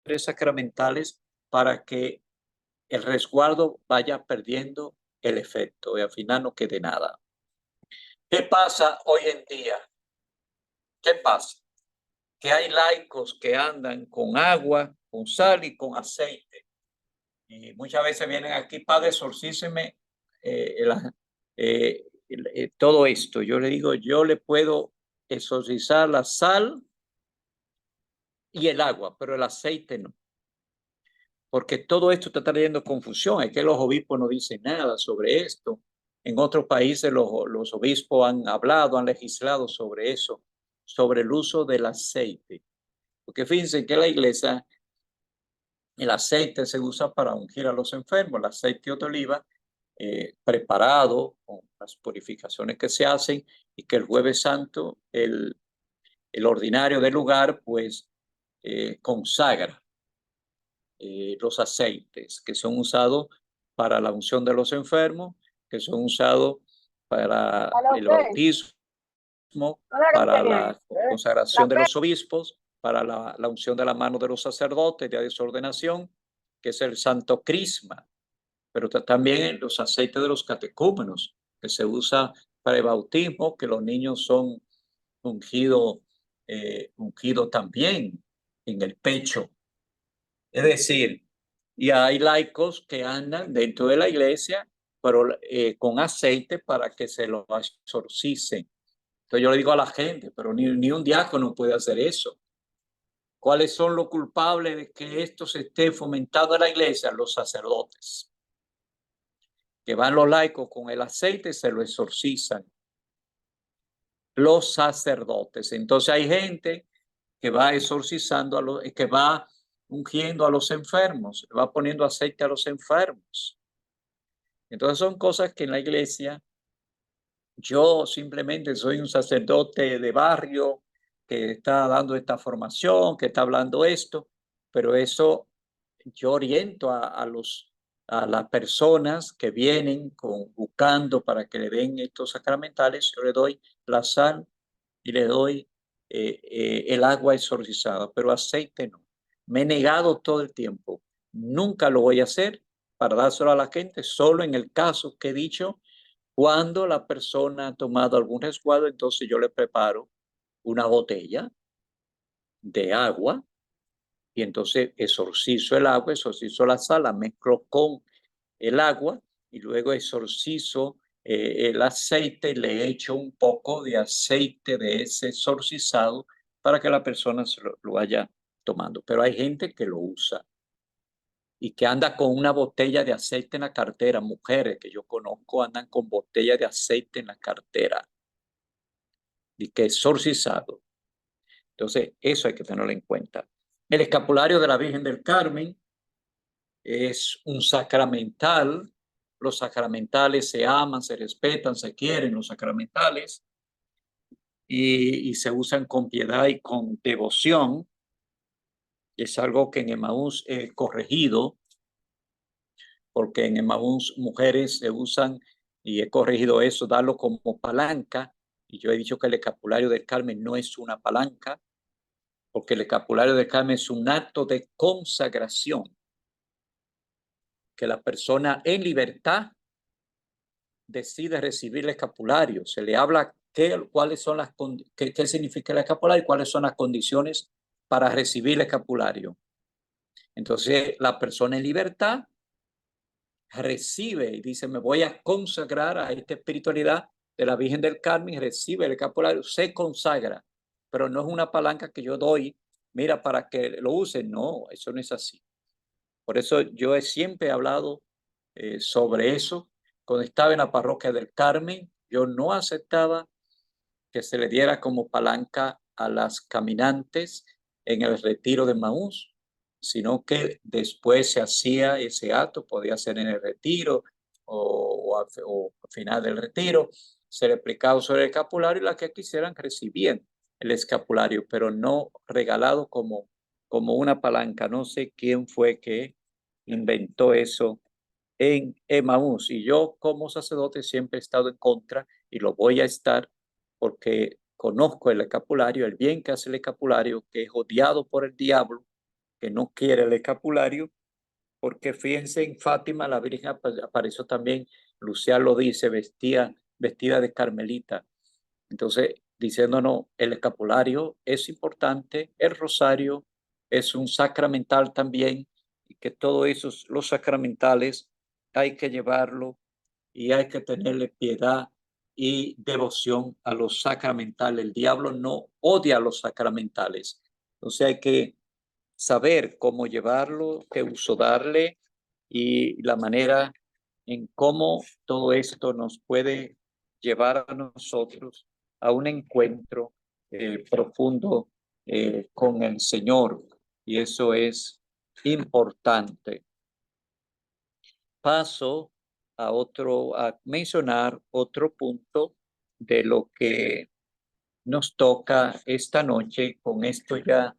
3 sacramentales para que el resguardo vaya perdiendo el efecto y al final no quede nada. ¿Qué pasa hoy en día? ¿Qué pasa? Que hay laicos que andan con agua, con sal y con aceite. Y muchas veces vienen aquí, padre, exorcíceme todo esto. Yo le digo, yo le puedo exorcizar la sal y el agua, pero el aceite no. Porque todo esto está trayendo confusión. Es que los obispos no dicen nada sobre esto. En otros países los obispos han hablado, han legislado sobre eso, sobre el uso del aceite. Porque fíjense que la iglesia, el aceite se usa para ungir a los enfermos, el aceite de oliva preparado con las purificaciones que se hacen y que el Jueves Santo, el ordinario del lugar, pues consagra los aceites que son usados para la unción de los enfermos, que son usados para el bautismo, para la consagración de los obispos, para la unción de la mano de los sacerdotes, de desordenación, que es el Santo Crisma, pero también los aceites de los catecúmenos, que se usa para el bautismo, que los niños son ungidos también en el pecho. Es decir, y hay laicos que andan dentro de la iglesia, pero con aceite para que se lo exorcicen. Entonces yo le digo a la gente, pero ni un diácono puede hacer eso. ¿Cuáles son los culpables de que esto se esté fomentando en la iglesia? Los sacerdotes. Que van los laicos con el aceite y se lo exorcizan. Los sacerdotes. Entonces hay gente que va exorcizando, que va ungiendo a los enfermos, va poniendo aceite a los enfermos. Entonces son cosas que en la iglesia, yo simplemente soy un sacerdote de barrio que está dando esta formación, que está hablando esto, pero eso yo oriento a las personas que vienen buscando para que le den estos sacramentales. Yo le doy la sal y le doy el agua exorcizada, pero aceite no. Me he negado todo el tiempo. Nunca lo voy a hacer para dárselo a la gente, solo en el caso que he dicho, Cuando la persona ha tomado algún resguardo, entonces yo le preparo una botella de agua y entonces exorcizo el agua, exorcizo la sal, la mezclo con el agua y luego exorcizo el aceite, le echo un poco de aceite de ese exorcizado para que la persona lo vaya tomando. Pero hay gente que lo usa y que anda con una botella de aceite en la cartera. Mujeres que yo conozco andan con botella de aceite en la cartera y que exorcizado. Entonces, eso hay que tenerlo en cuenta. El escapulario de la Virgen del Carmen es un sacramental. Los sacramentales se aman, se respetan, se quieren, los sacramentales, y se usan con piedad y con devoción. Es algo que en Emaús he corregido, porque en Emaús mujeres se usan, y he corregido eso, darlo como palanca, y yo he dicho que el escapulario del Carmen no es una palanca, porque el escapulario del Carmen es un acto de consagración, que la persona en libertad decide recibir el escapulario. Se le habla cuáles son qué significa el escapulario y cuáles son las condiciones para recibir el escapulario. Entonces, la persona en libertad recibe y dice, me voy a consagrar a esta espiritualidad de la Virgen del Carmen, recibe el escapulario, se consagra, pero no es una palanca que yo doy, mira, para que lo usen. No, eso no es así. Por eso yo siempre he hablado sobre eso. Cuando estaba en la parroquia del Carmen, yo no aceptaba que se le diera como palanca a las caminantes en el retiro de Emaús, sino que después se hacía ese acto, podía ser en el retiro o al final del retiro, se le explicaba sobre el escapulario y las que quisieran recibían el escapulario, pero no regalado como una palanca. No sé quién fue que inventó eso en Emaús, y yo como sacerdote siempre he estado en contra y lo voy a estar, porque conozco el escapulario, el bien que hace el escapulario, que es odiado por el diablo, que no quiere el escapulario, porque fíjense, en Fátima la Virgen apareció también, Lucía lo dice, vestida de carmelita. Entonces, diciéndonos, el escapulario es importante, el rosario es un sacramental también, y que todos esos, los sacramentales, hay que llevarlo y hay que tenerle piedad y devoción a los sacramentales. El diablo no odia a los sacramentales. Entonces hay que saber cómo llevarlo, qué uso darle y la manera en cómo todo esto nos puede llevar a nosotros a un encuentro profundo con el Señor. Y eso es importante. Paso a mencionar otro punto de lo que nos toca esta noche. Con esto ya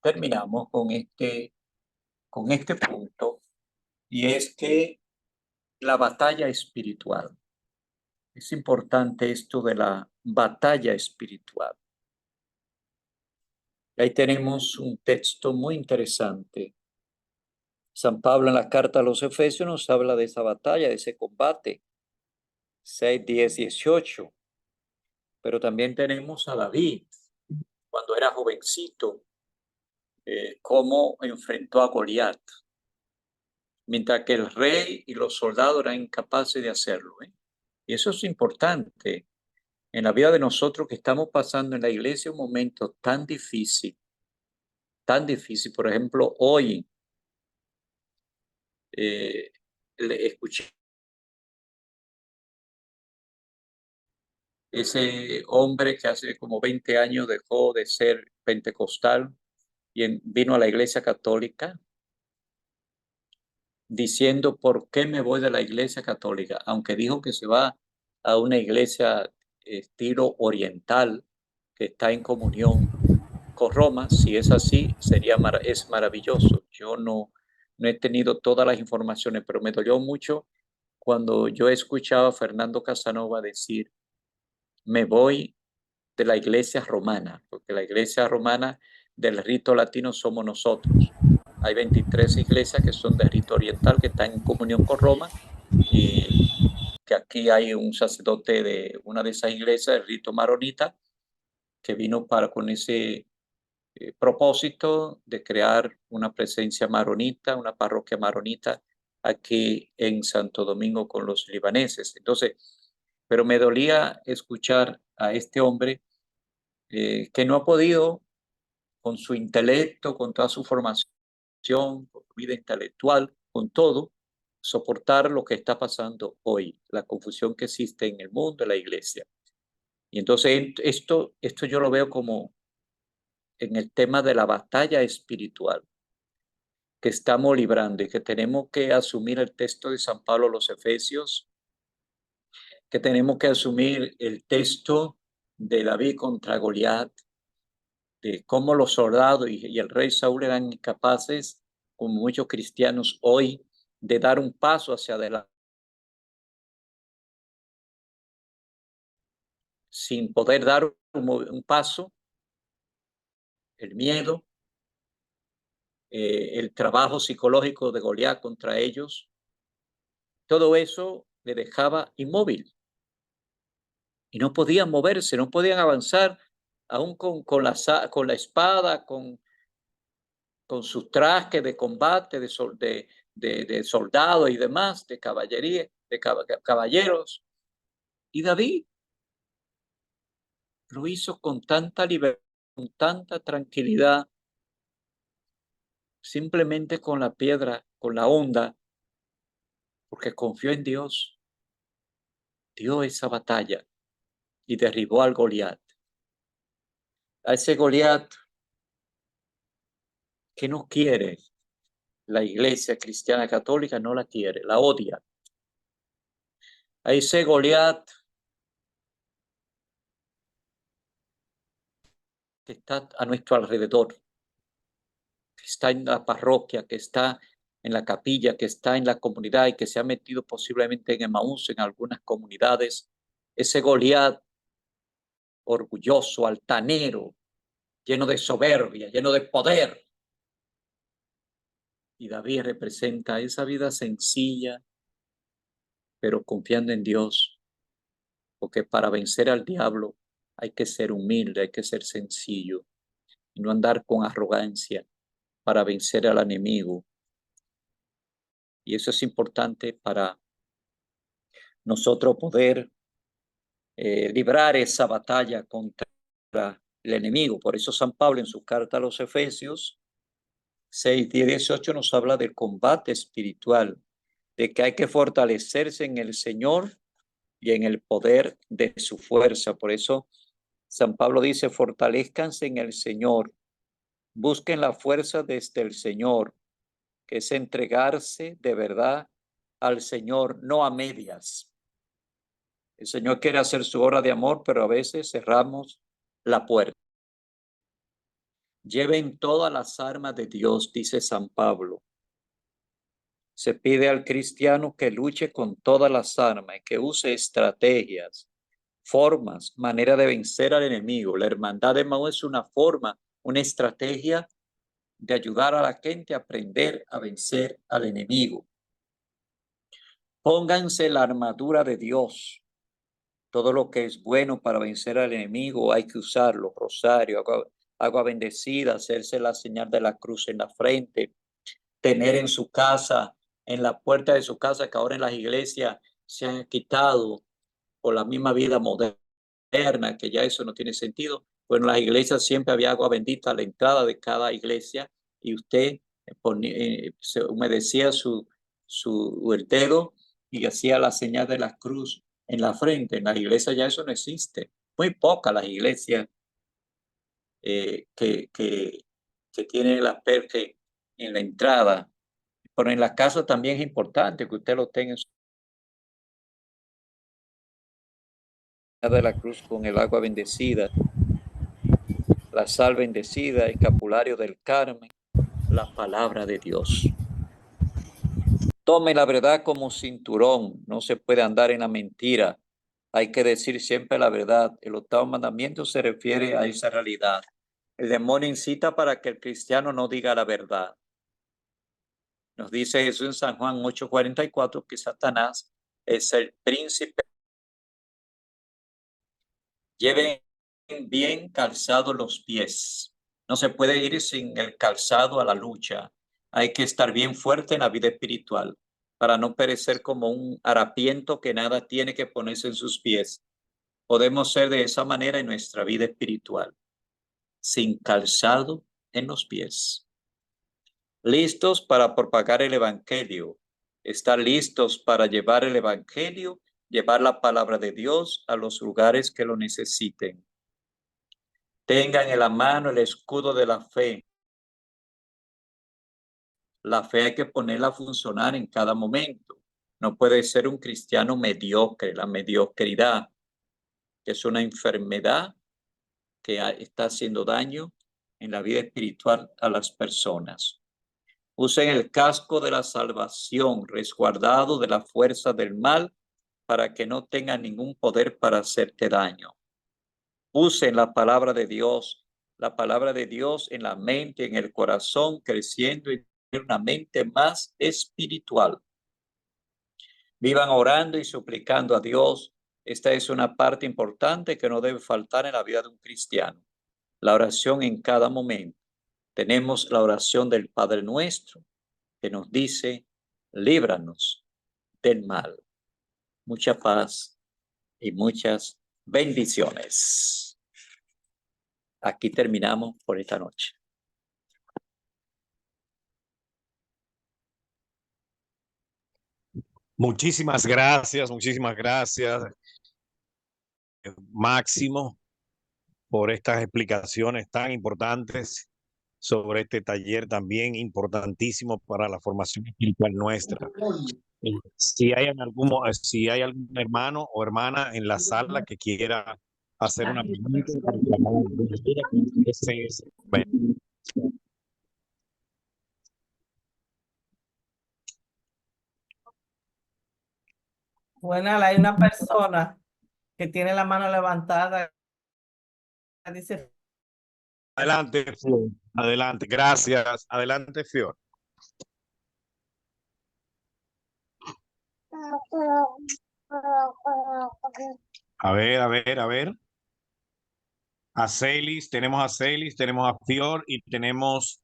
terminamos con este punto, y es que la batalla espiritual. Es importante esto de la batalla espiritual. Ahí tenemos un texto muy interesante. San Pablo en la carta a los Efesios nos habla de esa batalla, de ese combate. 6, 10, 18. Pero también tenemos a David, cuando era jovencito, cómo enfrentó a Goliat, mientras que el rey y los soldados eran incapaces de hacerlo. Y eso es importante en la vida de nosotros, que estamos pasando en la iglesia un momento tan difícil. Por ejemplo, hoy escuché ese hombre que hace como 20 años dejó de ser pentecostal y vino a la iglesia católica, diciendo, ¿por qué me voy de la iglesia católica? Aunque dijo que se va a una iglesia estilo oriental que está en comunión con Roma. Si es así, es maravilloso. Yo no he tenido todas las informaciones, pero me dolió mucho cuando yo escuchaba a Fernando Casanova decir, me voy de la iglesia romana, porque la iglesia romana del rito latino somos nosotros. Hay 23 iglesias que son de rito oriental, que están en comunión con Roma, y que aquí hay un sacerdote de una de esas iglesias, el rito maronita, que vino con ese propósito de crear una presencia maronita, una parroquia maronita aquí en Santo Domingo con los libaneses. Entonces, pero me dolía escuchar a este hombre que no ha podido, con su intelecto, con toda su formación, con su vida intelectual, con todo, soportar lo que está pasando hoy, la confusión que existe en el mundo, en la iglesia. Y entonces esto yo lo veo como en el tema de la batalla espiritual que estamos librando y que tenemos que asumir el texto de San Pablo a los Efesios, que tenemos que asumir el texto de David contra Goliat, de cómo los soldados y el rey Saúl eran incapaces, como muchos cristianos hoy, de dar un paso hacia adelante sin poder dar un paso, el miedo, el trabajo psicológico de Goliat contra ellos, todo eso le dejaba inmóvil y no podían moverse, no podían avanzar, aún con la espada, con sus trajes de combate, de soldados y demás, de caballería, de caballeros. Y David lo hizo con tanta libertad, con tanta tranquilidad, simplemente con la piedra, con la onda, porque confió en Dios, dio esa batalla y derribó al Goliat. A ese Goliat que no quiere la iglesia cristiana católica, no la quiere, la odia. A ese Goliat que está a nuestro alrededor, que está en la parroquia, que está en la capilla, que está en la comunidad y que se ha metido posiblemente en Emaús, en algunas comunidades. Ese Goliat orgulloso, altanero, lleno de soberbia, lleno de poder. Y David representa esa vida sencilla, pero confiando en Dios, porque para vencer al diablo hay que ser humilde, hay que ser sencillo y no andar con arrogancia para vencer al enemigo. Y eso es importante para nosotros poder librar esa batalla contra el enemigo. Por eso San Pablo en su carta a los Efesios 6, 10, 18 nos habla del combate espiritual, de que hay que fortalecerse en el Señor y en el poder de su fuerza. Por eso San Pablo dice, fortalezcanse en el Señor, busquen la fuerza desde el Señor, que es entregarse de verdad al Señor, no a medias. El Señor quiere hacer su obra de amor, pero a veces cerramos la puerta. Lleven todas las armas de Dios, dice San Pablo. Se pide al cristiano que luche con todas las armas, que use estrategias, formas, manera de vencer al enemigo. La hermandad de Emaús es una forma, una estrategia de ayudar a la gente a aprender a vencer al enemigo. Pónganse la armadura de Dios. Todo lo que es bueno para vencer al enemigo hay que usarlo. Rosario, agua bendecida, hacerse la señal de la cruz en la frente, tener en su casa, en la puerta de su casa, que ahora en las iglesias se han quitado por la misma vida moderna, que ya eso no tiene sentido. Bueno, en las iglesias siempre había agua bendita a la entrada de cada iglesia y usted se humedecía el dedo y hacía la señal de la cruz en la frente. En las iglesias ya eso no existe. Muy pocas las iglesias que tienen la perque en la entrada. Pero en la casa también es importante que usted lo tenga en su de la cruz con el agua bendecida, la sal bendecida, el escapulario del Carmen, la palabra de Dios. Tome la verdad como cinturón, no se puede andar en la mentira, hay que decir siempre la verdad. El octavo mandamiento se refiere a esa realidad. El demonio incita para que el cristiano no diga la verdad. Nos dice Jesús en San Juan 8:44 que Satanás es el príncipe. Lleven bien calzados los pies. No se puede ir sin el calzado a la lucha. Hay que estar bien fuerte en la vida espiritual para no perecer como un harapiento que nada tiene que ponerse en sus pies. Podemos ser de esa manera en nuestra vida espiritual, sin calzado en los pies. Listos para propagar el evangelio. Estar listos para llevar el evangelio, llevar la palabra de Dios a los lugares que lo necesiten. Tengan en la mano el escudo de la fe. La fe hay que ponerla a funcionar en cada momento. No puede ser un cristiano mediocre. La mediocridad, que es una enfermedad que está haciendo daño en la vida espiritual a las personas. Usen el casco de la salvación, resguardado de la fuerza del mal, para que no tenga ningún poder para hacerte daño. Usen la palabra de Dios en la mente, en el corazón, creciendo en una mente más espiritual. Vivan orando y suplicando a Dios. Esta es una parte importante que no debe faltar en la vida de un cristiano. La oración en cada momento. Tenemos la oración del Padre Nuestro, que nos dice, líbranos del mal. Mucha paz y muchas bendiciones. Aquí terminamos por esta noche. Muchísimas gracias, Máximo, por estas explicaciones tan importantes sobre este taller también importantísimo para la formación espiritual nuestra. Si hay algún hermano o hermana en la sala que quiera hacer una pregunta, Bueno, hay una persona que tiene la mano levantada. Dice, adelante, Fior. Adelante, gracias. Adelante, Fior. A ver. Tenemos a Celis, tenemos a Fior y tenemos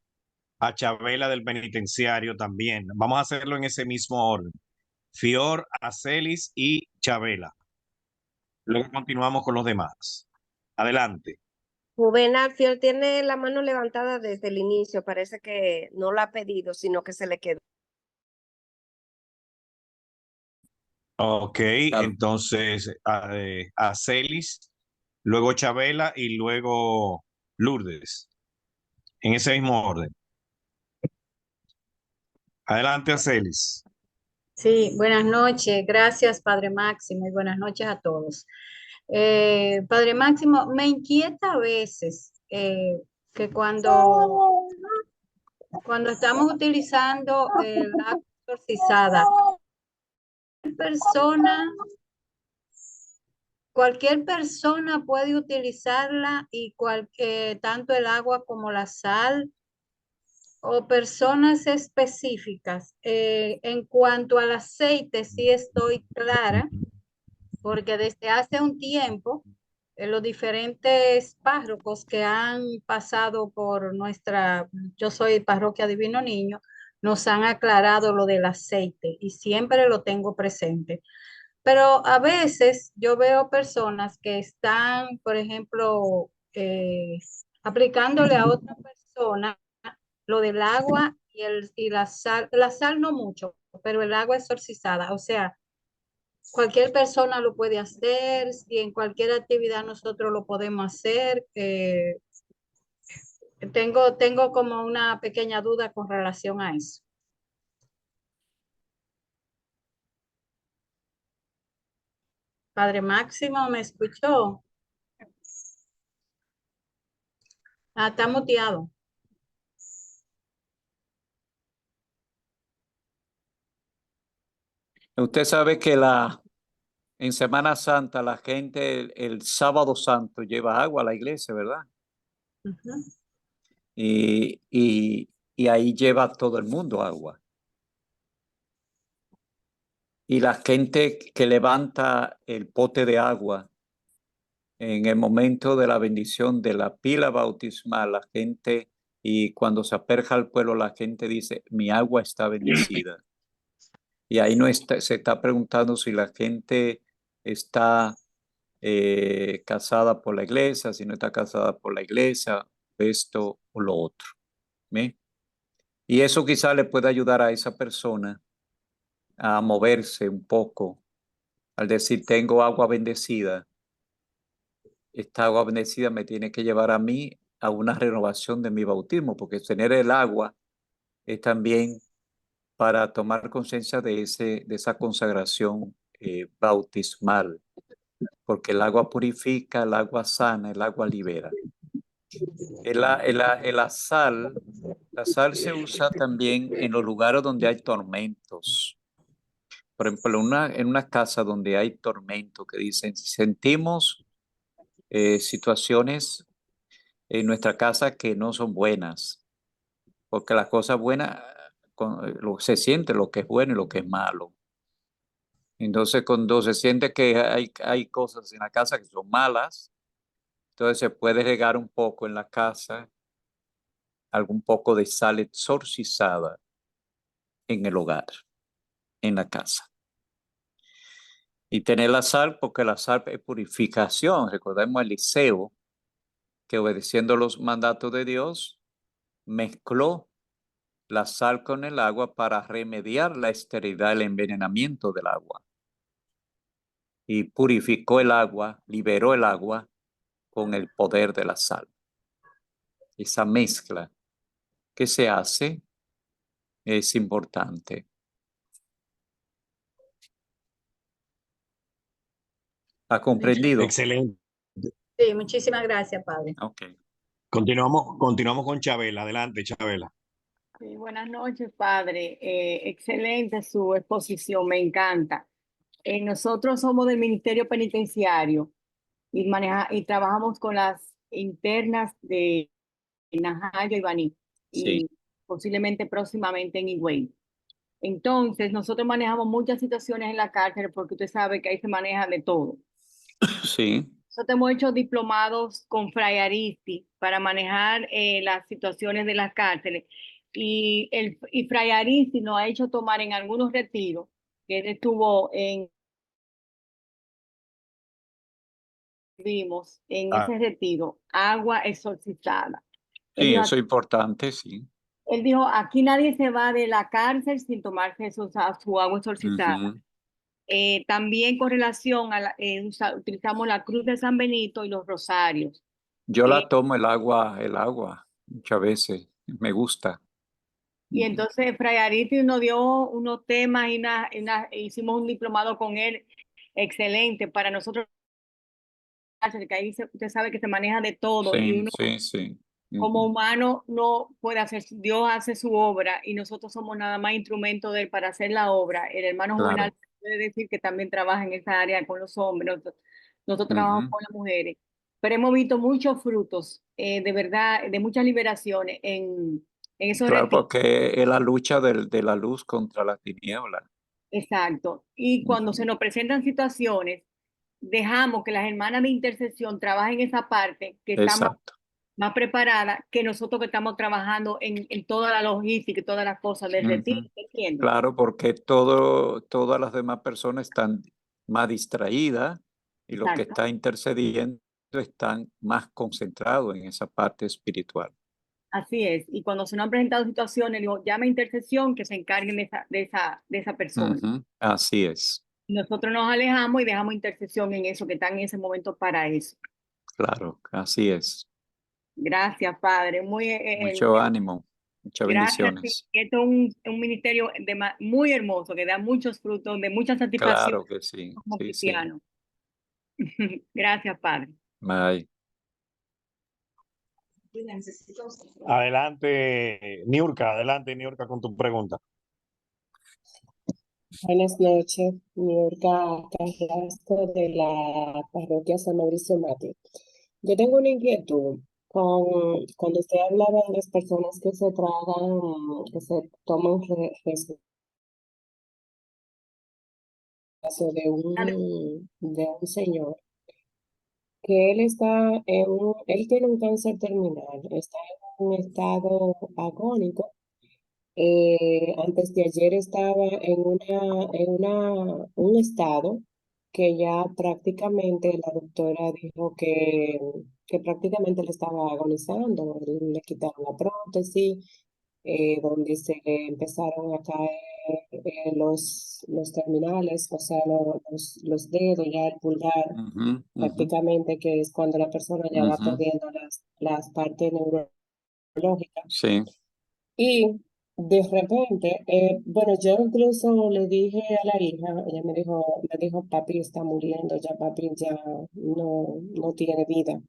a Chabela del penitenciario también. Vamos a hacerlo en ese mismo orden. Fior, Acelis y Chabela. Luego continuamos con los demás. Adelante. Juvenal Fior tiene la mano levantada desde el inicio. Parece que no la ha pedido, sino que se le quedó. Ok, Claro. entonces Acelis, luego Chabela y luego Lourdes. En ese mismo orden. Adelante, Acelis. Sí, buenas noches. Gracias, Padre Máximo, y buenas noches a todos. Padre Máximo, me inquieta a veces que cuando estamos utilizando el agua exorcizada, cualquier persona puede utilizarla y tanto el agua como la sal o personas específicas. En cuanto al aceite, sí estoy clara, porque desde hace un tiempo los diferentes párrocos que han pasado por yo soy parroquia Divino Niño, nos han aclarado lo del aceite y siempre lo tengo presente. Pero a veces yo veo personas que están, por ejemplo, aplicándole a otra persona lo del agua y la sal no mucho, pero el agua exorcizada. O sea, cualquier persona lo puede hacer y en cualquier actividad nosotros lo podemos hacer. Tengo como una pequeña duda con relación a eso. Padre Máximo, ¿me escuchó? Ah, está muteado. Usted sabe que en Semana Santa la gente el sábado santo lleva agua a la iglesia, ¿verdad? Uh-huh. Y ahí lleva todo el mundo agua. Y la gente que levanta el pote de agua en el momento de la bendición de la pila bautismal, la gente, y cuando se acerca al pueblo, la gente dice, mi agua está bendecida. Y ahí no está, se está preguntando si la gente está casada por la iglesia, si no está casada por la iglesia, esto o lo otro. ¿Ve? Y eso quizá le puede ayudar a esa persona a moverse un poco, al decir, tengo agua bendecida. Esta agua bendecida me tiene que llevar a mí a una renovación de mi bautismo, porque tener el agua es también para tomar conciencia de esa consagración bautismal, porque el agua purifica, el agua sana, el agua libera. La sal se usa también en los lugares donde hay tormentos. Por ejemplo, en una casa donde hay tormento, que dicen, si sentimos situaciones en nuestra casa que no son buenas, porque las cosas buenas se siente lo que es bueno y lo que es malo. Entonces, cuando se siente que hay cosas en la casa que son malas, entonces se puede regar un poco en la casa, algún poco de sal exorcizada en el hogar, en la casa. Y tener la sal, porque la sal es purificación. Recordemos a Eliseo, que obedeciendo los mandatos de Dios, mezcló la sal con el agua para remediar la esterilidad, el envenenamiento del agua. Y purificó el agua, liberó el agua con el poder de la sal. Esa mezcla que se hace es importante. ¿Ha comprendido? Excelente. Sí, muchísimas gracias, Padre. Ok. Continuamos con Chabela. Adelante, Chabela. Sí, buenas noches, padre. Excelente su exposición, me encanta. Nosotros somos del Ministerio Penitenciario y trabajamos con las internas de Najayo y Baní Sí. y posiblemente próximamente en Higüey. Entonces, nosotros manejamos muchas situaciones en la cárcel porque usted sabe que ahí se maneja de todo. Sí. Nosotros hemos hecho diplomados con Fray Aristi para manejar las situaciones de las cárceles. Y Fray Aristi nos ha hecho tomar en algunos retiros, que él estuvo vimos en ese retiro, agua exorcizada. Sí, eso es importante, sí. Él dijo, aquí nadie se va de la cárcel sin tomarse su agua exorcizada. Ujú. También con relación a utilizamos la cruz de San Benito y los rosarios. Yo la tomo el agua, muchas veces. Me gusta. Y entonces Fray Ariti nos dio unos temas y hicimos un diplomado con él excelente para nosotros, que ahí usted sabe que se maneja de todo y Sí, uno sí. como Ujú. humano no puede hacer, Dios hace su obra y nosotros somos nada más instrumento de él para hacer la obra. El hermano Juvenal Claro. puede decir que también trabaja en esa área con los hombres, nosotros trabajamos Ujú. con las mujeres, pero hemos visto muchos frutos, de verdad, de muchas liberaciones en esos Claro, retiros. porque es la lucha de la luz contra la tiniebla. Exacto. Y cuando se nos presentan situaciones, dejamos que las hermanas de intercesión trabajen esa parte, que estamos Exacto. más preparadas que nosotros que estamos trabajando en toda la logística y todas las cosas del retiro. Ujú. ¿Entiendes? Claro, porque todas las demás personas están más distraídas y los que Exacto. están intercediendo están más concentrados en esa parte espiritual. Así es. Y cuando se nos han presentado situaciones, digo, llama a intercesión que se encarguen de esa persona. Ujú. Así es, Y nosotros nos alejamos y dejamos intercesión en eso, que están en ese momento para eso. claro, así es. Gracias, Padre. Mucho ánimo, muchas Gracias. Sí. bendiciones. Esto es un ministerio muy hermoso, que da muchos frutos, de mucha satisfacción Claro que sí, como sí, sí. cristianos. Gracias, Padre. Bye. Adelante, Niurka, con tu pregunta. Buenas noches, Niurka Carrasco de la parroquia San Mauricio Mati. Yo tengo una inquietud cuando usted hablaba de las personas que se tragan, que se toman caso de un señor que él está él tiene un cáncer terminal, está en un estado agónico. Antes de ayer estaba un estado que ya prácticamente la doctora dijo que prácticamente le estaba agonizando. Le quitaron la prótesis, donde se le empezaron a caer los terminales, o sea, los dedos, ya el pulgar, prácticamente, que es cuando la persona ya va perdiendo las partes neurológicas. Sí. Y de repente, bueno, yo incluso le dije a la hija, ella me dijo, papi está muriendo, ya papi ya no tiene vida.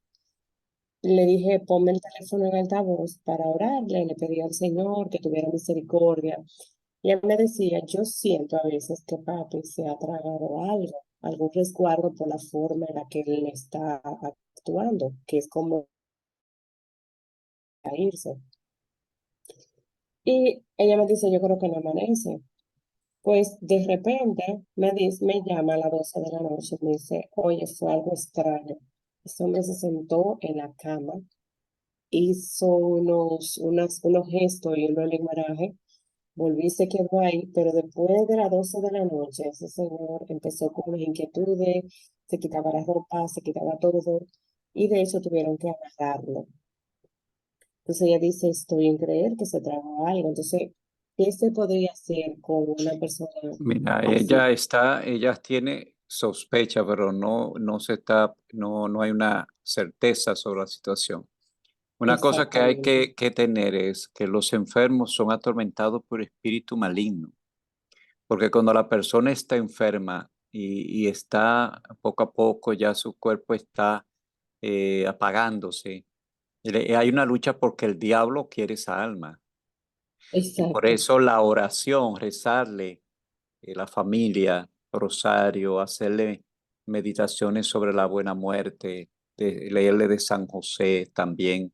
Le dije, ponme el teléfono en altavoz para orarle, le pedí al Señor que tuviera misericordia. Y él me decía, yo siento a veces que papi se ha tragado algo, algún resguardo por la forma en la que él está actuando, que es como a irse. Y ella me dice, yo creo que no amanece. Pues de repente me llama a las 12 de la noche y me dice, oye, fue algo extraño. Ese hombre se sentó en la cama, hizo unos gestos y un lingüeraje, volví y se quedó ahí, pero después de las 12 de la noche, ese señor empezó con unas inquietudes, se quitaba la ropa, se quitaba todo, y de hecho tuvieron que agarrarlo. Entonces ella dice, estoy en creer que se tragó algo. Entonces, ¿qué se podría hacer con una persona Mira, así? ella tiene sospecha, pero no hay una certeza sobre la situación. Una cosa que hay Exactamente. que tener es que los enfermos son atormentados por espíritu maligno, porque cuando la persona está enferma y está poco a poco, ya su cuerpo está apagándose, hay una lucha porque el diablo quiere esa alma. Y por Exacto. eso la oración, rezarle la familia, rosario, hacerle meditaciones sobre la buena muerte, leerle de San José también,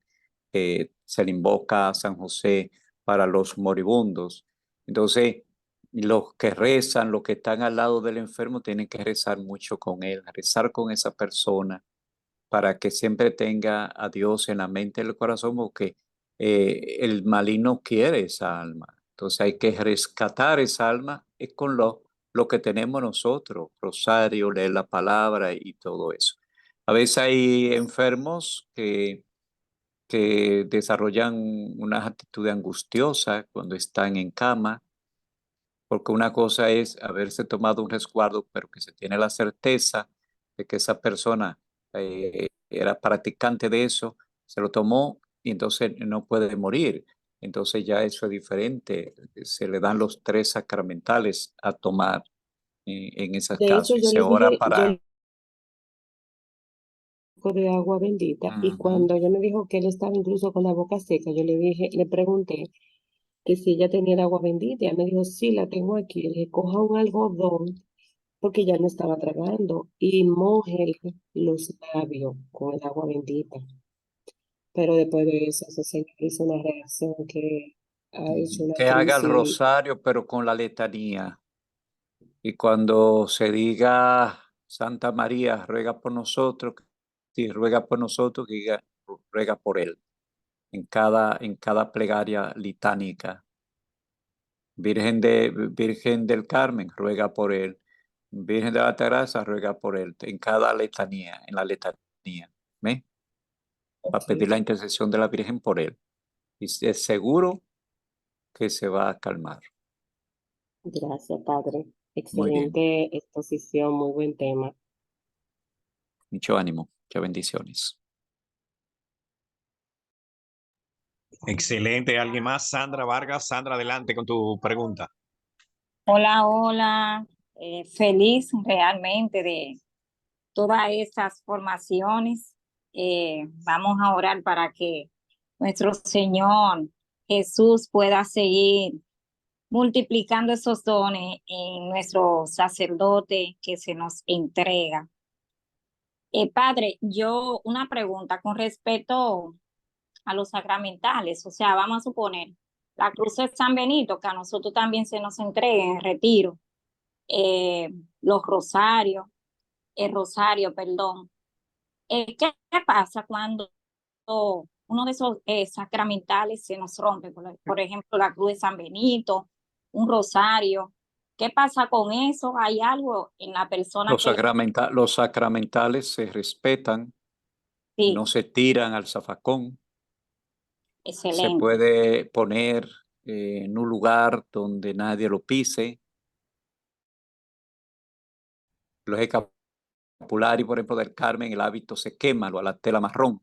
se le invoca a San José para los moribundos. Entonces, los que rezan, los que están al lado del enfermo, tienen que rezar mucho con él, rezar con esa persona para que siempre tenga a Dios en la mente y el corazón, porque el maligno quiere esa alma. Entonces hay que rescatar esa alma con lo que tenemos nosotros, rosario, leer la palabra y todo eso. A veces hay enfermos que desarrollan una actitud angustiosa cuando están en cama, porque una cosa es haberse tomado un resguardo, pero que se tiene la certeza de que esa persona era practicante de eso, se lo tomó y entonces no puede morir. Entonces ya eso es diferente. Se le dan los 3 sacramentales a tomar en esos De hecho, casos y yo se le ora dije, yo para... le dijo de agua bendita, y Ujú. cuando ella me dijo que él estaba incluso con la boca seca, yo le dije, le pregunté que si ella tenía el agua bendita, y ella me dijo, sí, la tengo aquí. Le dije, coja un algodón, porque ya no estaba tragando, y moje los labios con el agua bendita. Pero después de eso, ese señor hizo una reacción que ha hecho una Que haga el crisis. rosario, pero con la letanía. Y cuando se diga Santa María, ruega por nosotros, si ruega por nosotros, que diga, ruega por él, en cada plegaria litánica. Virgen del Carmen, ruega por él. Virgen de la Terraza, ruega por él, en cada letanía, en la letanía. ¿Ve? Para Ok, pedir la intercesión de la Virgen por él. Y es seguro que se va a calmar. gracias, padre. Muy bien. Excelente exposición, muy buen tema. Mucho ánimo, muchas bendiciones. Excelente. ¿Alguien más? Sandra Vargas. Sandra, adelante con tu pregunta. Hola, hola. Feliz realmente de todas estas formaciones. Vamos a orar para que nuestro Señor Jesús pueda seguir multiplicando esos dones en nuestro sacerdote que se nos entrega. Padre, yo una pregunta con respecto a los sacramentales, o sea, vamos a suponer la cruz de San Benito, que a nosotros también se nos entrega en retiro. los rosarios, el rosario, perdón. ¿Qué pasa cuando uno de esos sacramentales se nos rompe? Por ejemplo, la cruz de San Benito, un rosario. ¿Qué pasa con eso? ¿Hay algo en la persona Los, que los sacramentales se respetan, sí, no se tiran al zafacón. Se excelente? puede poner en un lugar donde nadie lo pise. Los escapularios, por ejemplo, del Carmen, el hábito se quema a la tela marrón.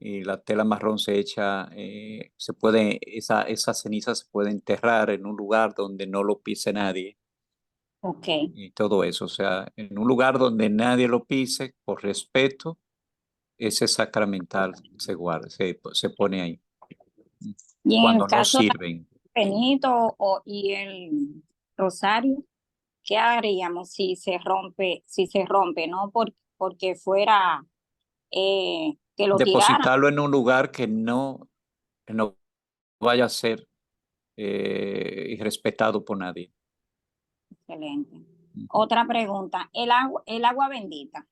Y la tela marrón se echa, esa ceniza se puede enterrar en un lugar donde no lo pise nadie. Ok. Y todo eso, o sea, en un lugar donde nadie lo pise, por respeto, ese sacramental se guarda, se pone ahí. Y en Cuando el no caso del sirven. Benito y el rosario, ¿qué haríamos si se rompe, no porque fuera que lo tiraran? Depositarlo en un lugar que no vaya a ser irrespetado por nadie. Excelente. Otra pregunta, el agua bendita.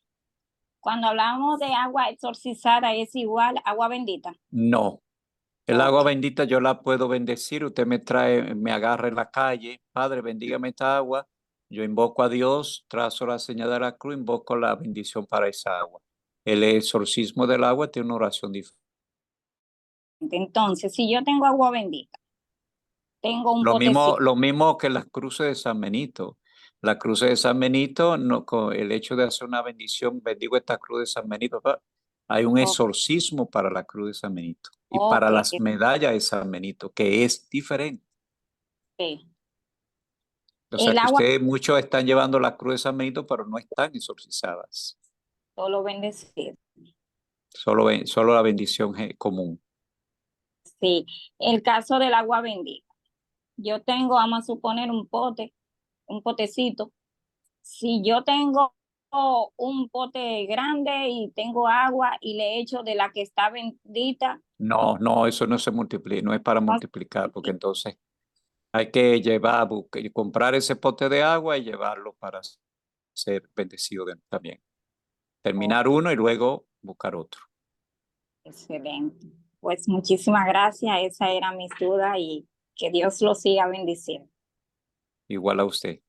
Cuando hablamos de agua exorcizada, ¿es igual agua bendita? No. El agua bendita yo la puedo bendecir. Usted me agarra en la calle. Padre, bendígame esta agua. Yo invoco a Dios, trazo la señal de la cruz, invoco la bendición para esa agua. El exorcismo del agua tiene una oración diferente. Entonces, si yo tengo agua bendita, tengo un potecito. Lo mismo que las cruces de San Benito. La cruz de San Benito, no, con el hecho de hacer una bendición, bendigo esta cruz de San Benito. Hay un exorcismo para la cruz de San Benito y para las medallas de San Benito, que es diferente. Sí. O sea El que agua muchos están llevando la cruz de San Benito, pero no están exorcizadas. solo bendecir. Solo la bendición común. Sí. El caso del agua bendita. Yo tengo, vamos a suponer, un potecito. Si yo tengo un pote grande y tengo agua y le echo de la que está bendita. No, eso no se multiplica, no es para multiplicar, porque entonces hay que comprar ese pote de agua y llevarlo para ser bendecido también. Terminar uno y luego buscar otro. Excelente. Pues muchísimas gracias. Esa era mi duda y que Dios lo siga bendiciendo. Igual a usted.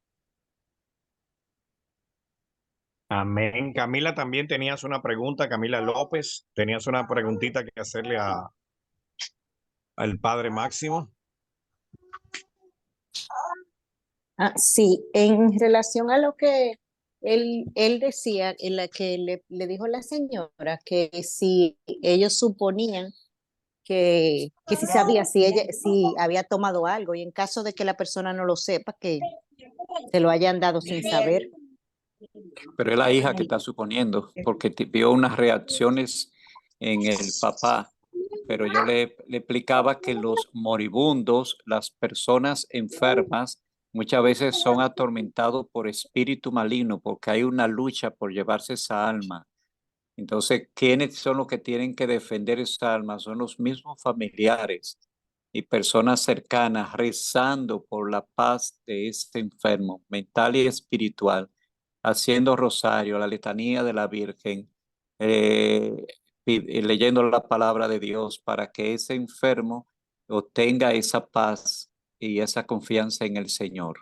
Amén. Camila, también tenías una pregunta, Camila López, tenías una preguntita que hacerle al Padre Máximo. Sí, en relación a lo que él decía, en la que le dijo la señora, que si ellos suponían que si sabía si había tomado algo, y en caso de que la persona no lo sepa, que se lo hayan dado sin saber. Pero es la hija que está suponiendo, porque vio unas reacciones en el papá. Pero yo le explicaba que los moribundos, las personas enfermas, muchas veces son atormentados por espíritu maligno, porque hay una lucha por llevarse esa alma. Entonces, ¿quiénes son los que tienen que defender esa alma? Son los mismos familiares y personas cercanas rezando por la paz de este enfermo, mental y espiritual, haciendo rosario, la letanía de la Virgen, leyendo la palabra de Dios para que ese enfermo obtenga esa paz y esa confianza en el Señor.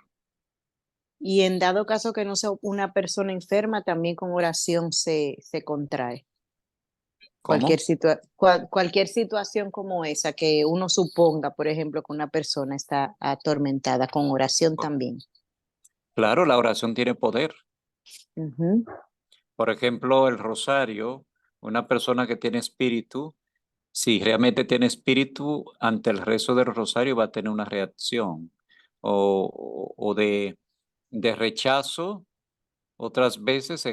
Y en dado caso que no sea una persona enferma, también con oración se contrae. ¿Cómo? Cualquier situación como esa, que uno suponga, por ejemplo, que una persona está atormentada, con oración también. Claro, la oración tiene poder. Ujú. Por ejemplo, el rosario, una persona que tiene espíritu, si realmente tiene espíritu, ante el rezo del rosario va a tener una reacción o de rechazo. Otras veces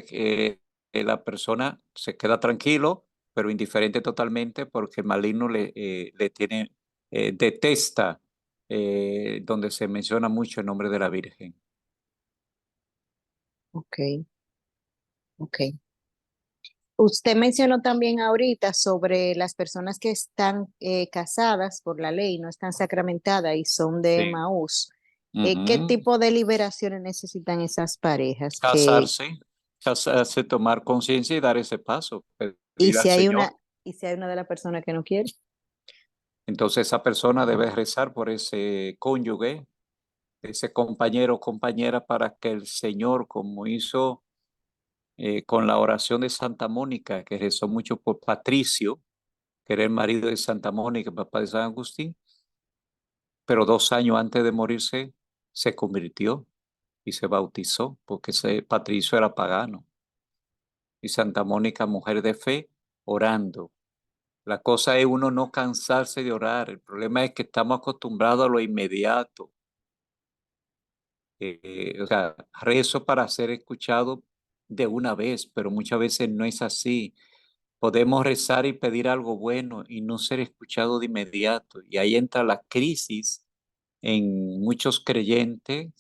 la persona se queda tranquilo, pero indiferente totalmente porque el maligno le tiene, detesta donde se menciona mucho el nombre de la Virgen. Ok. Usted mencionó también ahorita sobre las personas que están casadas por la ley, no están sacramentadas y son de Sí. Emaús. ¿Qué Ujú. tipo de liberaciones necesitan esas parejas? Casarse, tomar conciencia y dar ese paso, Y pedir al si hay Señor. y si hay una de las personas que no quiere. Entonces esa persona debe rezar por ese cónyuge, ese compañero o compañera, para que el Señor, como hizo con la oración de Santa Mónica, que rezó mucho por Patricio, que era el marido de Santa Mónica, papá de San Agustín, pero 2 años antes de morirse se convirtió y se bautizó, porque Patricio era pagano. Y Santa Mónica, mujer de fe, orando. La cosa es uno no cansarse de orar. El problema es que estamos acostumbrados a lo inmediato. O sea, rezo para ser escuchado de una vez, pero muchas veces no es así. Podemos rezar y pedir algo bueno y no ser escuchado de inmediato. Y ahí entra la crisis en muchos creyentes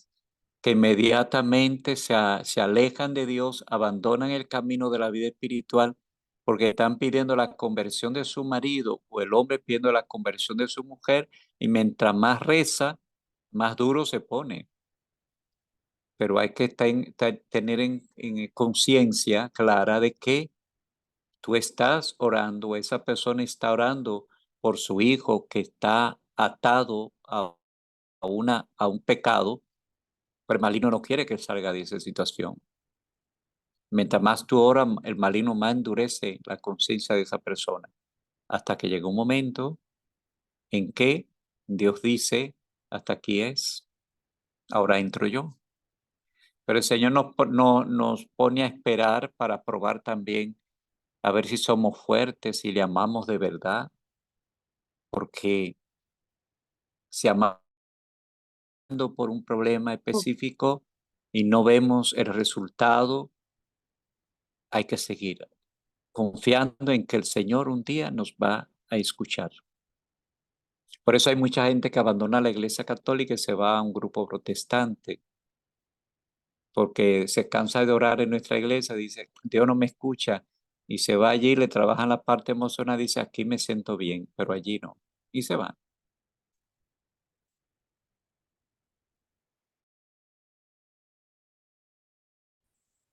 que inmediatamente se alejan de Dios, abandonan el camino de la vida espiritual porque están pidiendo la conversión de su marido o el hombre pidiendo la conversión de su mujer, y mientras más reza, más duro se pone. Pero hay que tener en conciencia clara de que tú estás orando, esa persona está orando por su hijo que está atado a un pecado, pero el maligno no quiere que él salga de esa situación. Mientras más tú oras, el maligno más endurece la conciencia de esa persona, hasta que llega un momento en que Dios dice, hasta aquí es, ahora entro yo. Pero el Señor nos pone a esperar para probar también, a ver si somos fuertes y le amamos de verdad, porque si amamos por un problema específico y no vemos el resultado, hay que seguir confiando en que el Señor un día nos va a escuchar. Por eso hay mucha gente que abandona la iglesia católica y se va a un grupo protestante, porque se cansa de orar en nuestra iglesia, dice, Dios no me escucha, y se va allí, le trabajan la parte emocional, dice, aquí me siento bien, pero allí no, y se van.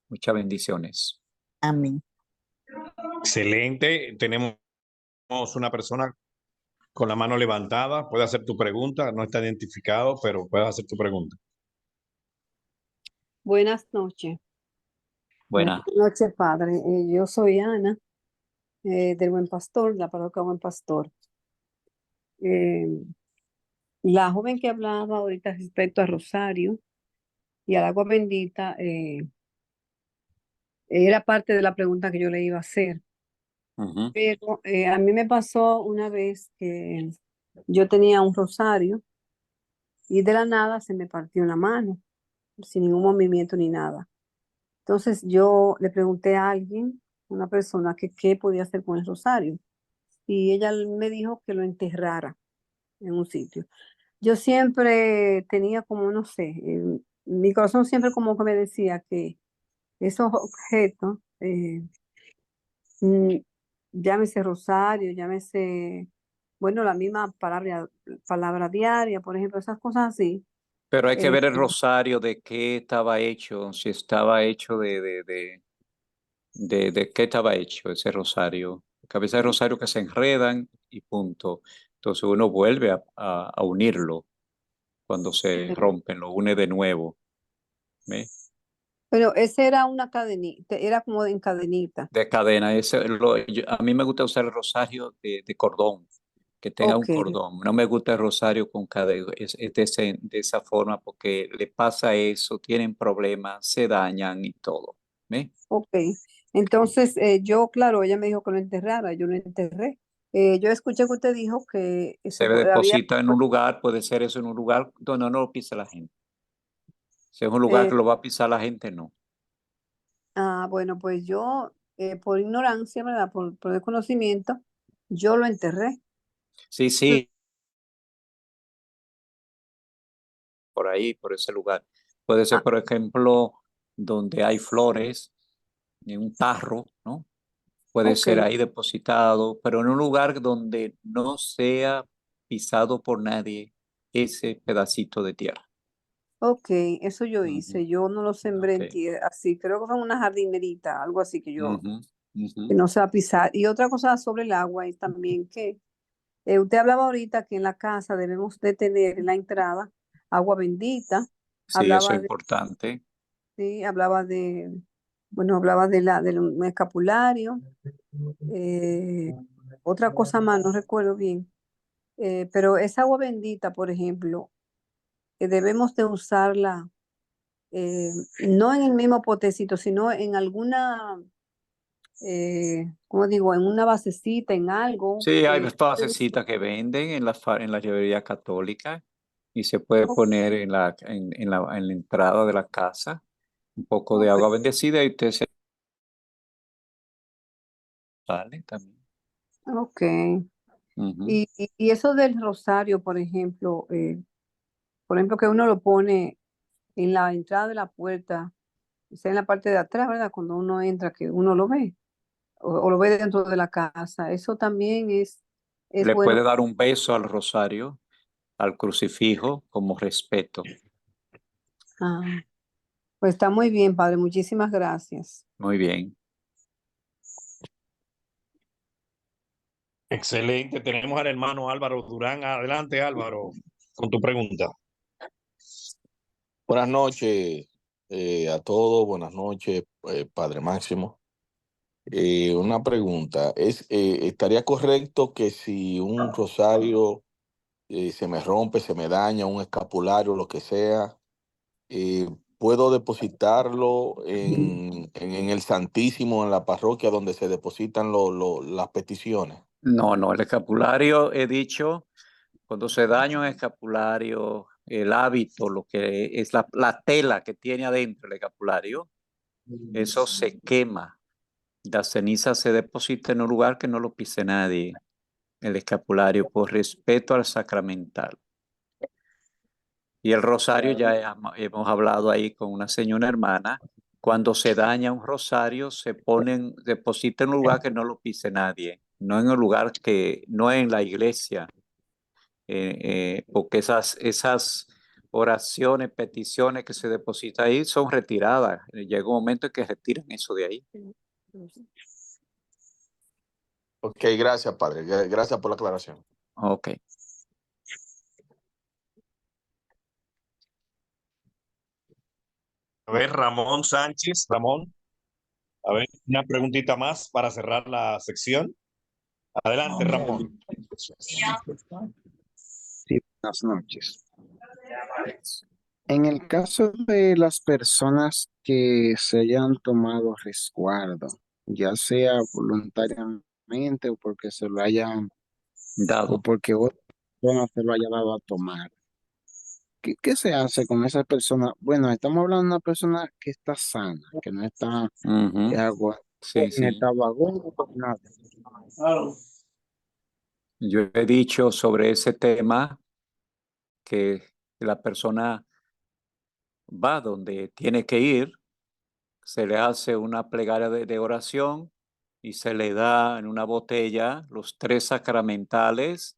Muchas bendiciones. Amén. Excelente. Tenemos una persona con la mano levantada. Puede hacer tu pregunta. No está identificado, pero puedes hacer tu pregunta. Buenas noches. Buena. Buenas noches, padre. Yo soy Ana, del Buen Pastor, la parroquia Buen Pastor. La joven que hablaba ahorita respecto a Rosario y al agua bendita, era parte de la pregunta que yo le iba a hacer. Ujú. Pero a mí me pasó una vez que yo tenía un rosario y de la nada se me partió una mano, sin ningún movimiento ni nada. Entonces yo le pregunté a alguien, una persona, que qué podía hacer con el rosario. Y ella me dijo que lo enterrara en un sitio. Yo siempre tenía como, no sé, mi corazón siempre como que me decía que esos objetos, mm, llámese rosario, llámese, bueno, la misma palabra diaria, por ejemplo, esas cosas así. Pero hay que ver el rosario, de qué estaba hecho, si estaba hecho de qué estaba hecho ese rosario. Porque a veces hay rosarios que se enredan y punto. Entonces uno vuelve a unirlo cuando se rompen, lo une de nuevo. ¿Ve? Pero ese era una cadenita, era como en cadenita. De cadena. A mí me gusta usar el rosario de cordón, que tenga un Ok. cordón. No me gusta el rosario con cadena, es de esa forma, porque le pasa eso, tienen problemas, se dañan y todo. ¿Ve? Ok, entonces yo, claro, ella me dijo que lo enterrara, yo lo enterré. Yo escuché que usted dijo que Se había, deposita en un lugar, puede ser eso en un lugar donde no lo pisa la gente. Si es un lugar eh, que lo va a pisar la gente, no. bueno, pues yo, por ignorancia, ¿verdad? Por desconocimiento, yo lo enterré. Sí, sí, por ahí, por ese lugar. Puede ser, por ejemplo, donde hay flores, en un tarro, ¿no? Puede Ok, ser ahí depositado, pero en un lugar donde no sea pisado por nadie ese pedacito de tierra. Ok, eso yo Ujú, hice. Yo no lo sembré en ok. así. Creo que fue en una jardinerita, algo así que yo, Ujú, ujú. que no se va a pisar. Y otra cosa sobre el agua es también que usted hablaba ahorita que en la casa debemos de tener en la entrada agua bendita. Sí, eso es Hablaba de, importante. sí, hablaba de, bueno, hablaba del un escapulario. eh, Otra cosa más, no recuerdo bien. Pero esa agua bendita, por ejemplo, debemos de usarla eh, no en el mismo potecito, sino en alguna, ¿cómo digo? En una basecita, en algo. Sí, hay basecitas que venden en la librería católica y se puede poner en la entrada de la casa un poco de Ok, agua bendecida y usted se sale también. ok. Ujú. Y eso del rosario, por ejemplo, que uno lo pone en la entrada de la puerta, o sea, en la parte de atrás, ¿verdad? Cuando uno entra, que uno lo ve, o lo ve dentro de la casa. Eso también es Le bueno. puede dar un beso al rosario, al crucifijo, como respeto. Ah, pues está muy bien, padre. Muchísimas gracias. Muy bien. Excelente. Tenemos al hermano Álvaro Durán. Adelante, Álvaro, con tu pregunta. Buenas noches a todos, buenas noches, Padre Máximo. Una pregunta, ¿estaría correcto que si un rosario se me rompe, se me daña, un escapulario, lo que sea, puedo depositarlo en el Santísimo, en la parroquia donde se depositan las peticiones? No, el escapulario, he dicho, cuando se daña un escapulario, el hábito, lo que es la tela que tiene adentro el escapulario, eso se quema. La ceniza se deposita en un lugar que no lo pise nadie, el escapulario, por respeto al sacramental. Y el rosario, ya hemos hablado ahí con una señora hermana, cuando se daña un rosario, deposita en un lugar que no lo pise nadie, no en un lugar que, no en la iglesia, porque esas oraciones, peticiones que se depositan ahí son retiradas. Llega un momento en que retiran eso de ahí. Ok, gracias, Padre. Gracias por la aclaración. Ok. A ver, Ramón Sánchez. Ramón, a ver, una preguntita más para cerrar la sección. Adelante, Ramón. Sí, buenas noches. En el caso de las personas que se hayan tomado resguardo, ya sea voluntariamente o porque se lo hayan, o Dado. porque otra persona se lo haya dado a tomar, ¿qué se hace con esa persona? Bueno, estamos hablando de una persona que está sana, que no está Sí, en sí. estado agudo, nada. Yo he dicho sobre ese tema que la persona va donde tiene que ir, se le hace una plegaria de oración y se le da en una botella los 3 sacramentales,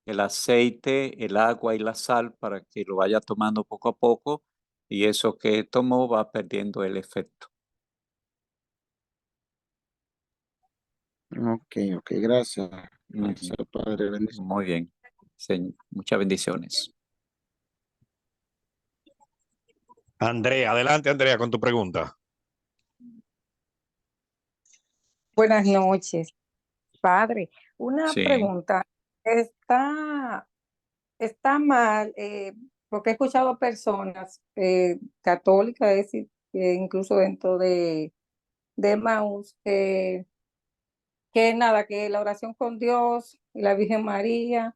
el aceite, el agua y la sal para que lo vaya tomando poco a poco y eso que tomó va perdiendo el efecto. Ok, gracias. Gracias, Ujú. Padre, bendición. Muy bien. Muchas bendiciones. Andrea, adelante, Andrea, con tu pregunta. Buenas noches, padre. Una Sí. pregunta. Está mal, porque he escuchado personas católicas, es decir, que incluso dentro de Maús, que nada, que la oración con Dios y la Virgen María,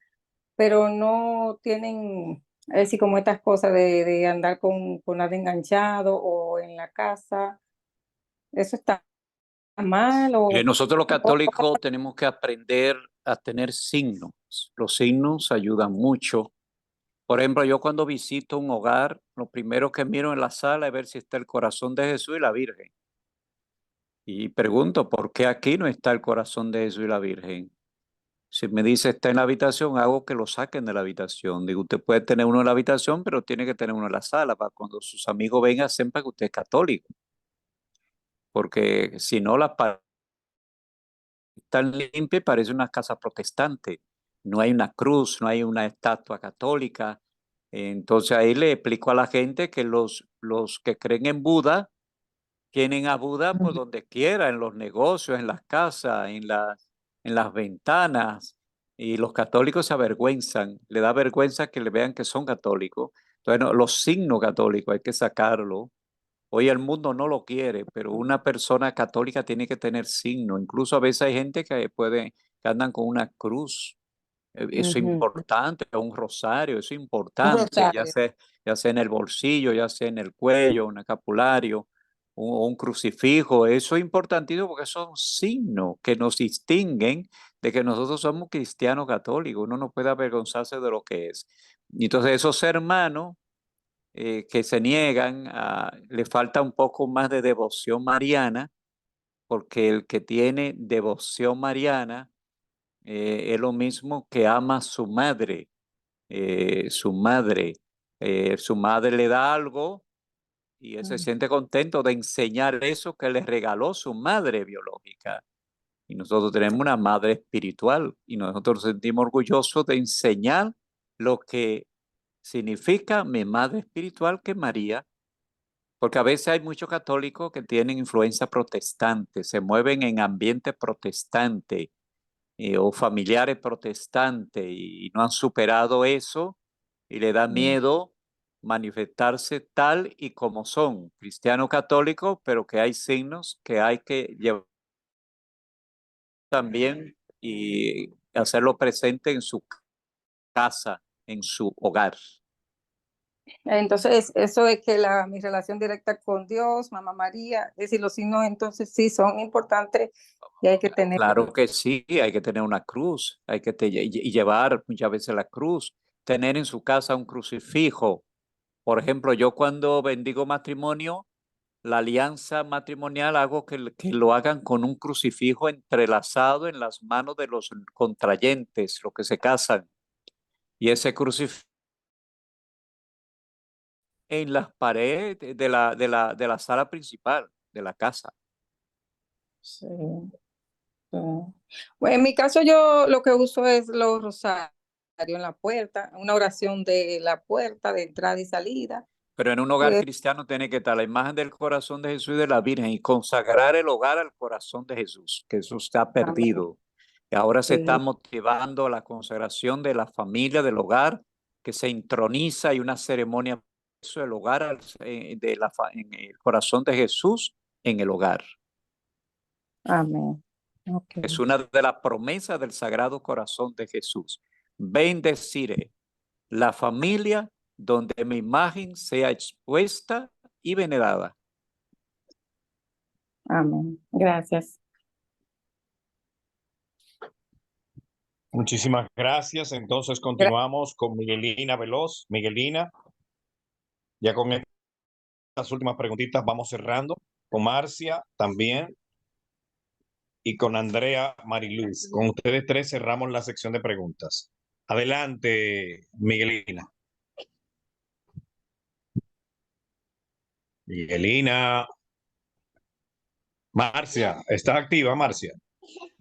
pero no tienen, es decir, como estas cosas de andar con nada enganchado o en la casa. ¿Eso está mal Nosotros los católicos tenemos que aprender a tener signos. Los signos ayudan mucho. Por ejemplo, yo cuando visito un hogar, lo primero que miro en la sala es ver si está el corazón de Jesús y la Virgen. Y pregunto, ¿por qué aquí no está el corazón de Jesús y la Virgen? Si me dice está en la habitación, hago que lo saquen de la habitación. Digo, usted puede tener uno en la habitación, pero tiene que tener uno en la sala para cuando sus amigos vengan sepan que usted es católico. Porque si no, la pared está limpia y parece una casa protestante. No hay una cruz, no hay una estatua católica. Entonces ahí le explico a la gente que los que creen en Buda tienen a Buda por donde quiera, en los negocios, en las casas, en las ventanas. Y los católicos se avergüenzan, le da vergüenza que le vean que son católicos. Entonces, no, los signos católicos hay que sacarlo. Hoy el mundo no lo quiere, pero una persona católica tiene que tener signo. Incluso a veces hay gente que andan con una cruz. Eso es importante, un rosario, eso es Un importante, rosario. ya sea en el bolsillo, ya sea en el cuello, un escapulario, un crucifijo. Eso es importantísimo porque son signos que nos distinguen de que nosotros somos cristianos católicos. Uno no puede avergonzarse de lo que es. Y entonces esos hermanos que se niegan, le falta un poco más de devoción mariana, porque el que tiene devoción mariana es lo mismo que ama a su madre. Su madre, su madre le da algo y él se siente contento de enseñar eso que le regaló su madre biológica. Y nosotros tenemos una madre espiritual y nosotros nos sentimos orgullosos de enseñar lo que significa mi madre espiritual, que es María. Porque a veces hay muchos católicos que tienen influencia protestante, se mueven en ambiente protestante o familiares protestantes y no han superado eso y le da miedo manifestarse tal y como son, cristianos católicos, pero que hay signos que hay que llevar también y hacerlo presente en su casa, en su hogar. Entonces, eso es que mi relación directa con Dios, Mamá María, es decir, los signos entonces sí son importantes y hay que tener. Claro que sí, hay que tener una cruz, hay que y llevar muchas veces la cruz, tener en su casa un crucifijo. Por ejemplo, yo cuando bendigo matrimonio, la alianza matrimonial hago que lo hagan con un crucifijo entrelazado en las manos de los contrayentes, los que se casan. Y ese crucifijo en las paredes de la sala principal de la casa. Sí. Bueno, en mi caso yo lo que uso es los rosarios en la puerta, una oración de la puerta de entrada y salida. Pero en un hogar cristiano tiene que estar la imagen del corazón de Jesús y de la Virgen y consagrar el hogar al corazón de Jesús, que eso está perdido. Y ahora se está motivando la consagración de la familia, del hogar, que se introniza y una ceremonia del hogar en el corazón de Jesús en el hogar. Amén. Okay. Es una de las promesas del Sagrado Corazón de Jesús. Bendeciré la familia donde mi imagen sea expuesta y venerada. Amén. Gracias. Muchísimas gracias. Entonces continuamos con Miguelina Veloz. Miguelina, ya con estas últimas preguntitas vamos cerrando. Con Marcia también. Y con Andrea Mariluz. Con ustedes tres cerramos la sección de preguntas. Adelante, Miguelina. Miguelina. Marcia, ¿estás activa, Marcia?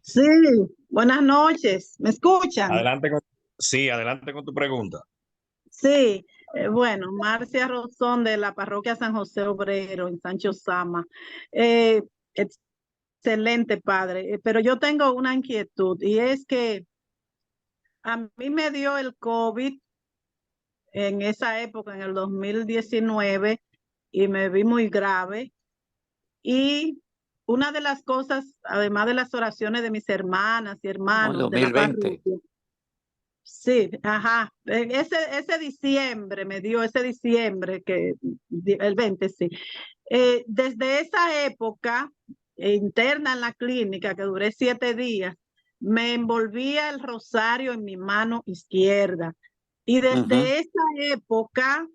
Sí, buenas noches. ¿Me escuchan? Adelante adelante con tu pregunta. Sí, bueno, Marcia Rosón de la parroquia San José Obrero en Sancho Sama. Excelente, padre. Pero yo tengo una inquietud y es que a mí me dio el COVID en esa época, en el 2019, y me vi muy grave. Y una de las cosas, además de las oraciones de mis hermanas y hermanos de la 2020. parroquia, sí, ajá, ese diciembre me dio, ese diciembre, el 20, sí. Desde esa época, interna en la clínica, que duré 7 días, me envolvía el rosario en mi mano izquierda. Y desde esa época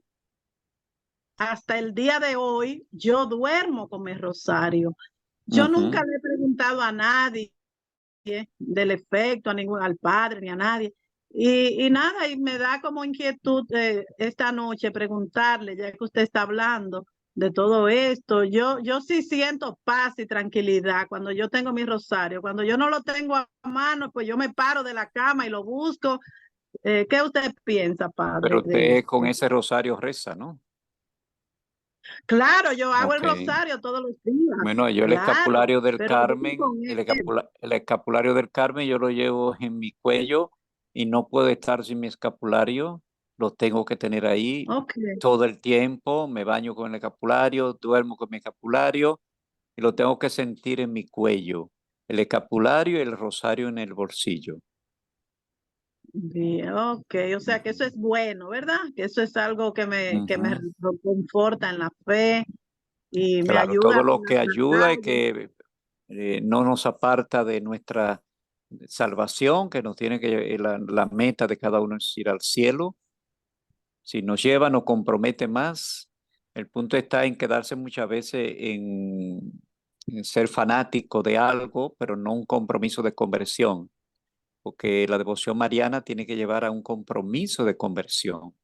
hasta el día de hoy, yo duermo con mi rosario. Yo nunca le he preguntado a nadie del efecto, al padre ni a nadie. Y nada, y me da como inquietud esta noche preguntarle, ya que usted está hablando de todo esto, yo sí siento paz y tranquilidad cuando yo tengo mi rosario. Cuando yo no lo tengo a mano, pues yo me paro de la cama y lo busco. ¿Qué usted piensa, padre, Pero de usted con esto? ese rosario reza, ¿no? Claro, yo hago el Ok. rosario todos los días, Bueno, yo el claro, escapulario del pero yo Carmen, con él. el escapulario del Carmen yo lo llevo en mi cuello y no puedo estar sin mi escapulario, lo tengo que tener ahí Ok. todo el tiempo, me baño con el escapulario, duermo con mi escapulario y lo tengo que sentir en mi cuello, el escapulario y el rosario en el bolsillo. Bien, ok, o sea que eso es bueno, ¿verdad? Que eso es algo que me Ujú. conforta en la fe y me Claro, ayuda todo lo con que las ayuda y batallas. que no nos aparta de nuestra salvación, que nos tiene que, la meta de cada uno es ir al cielo. Si nos lleva, nos compromete más. El punto está en quedarse muchas veces en ser fanático de algo, pero no un compromiso de conversión, porque la devoción mariana tiene que llevar a un compromiso de conversión.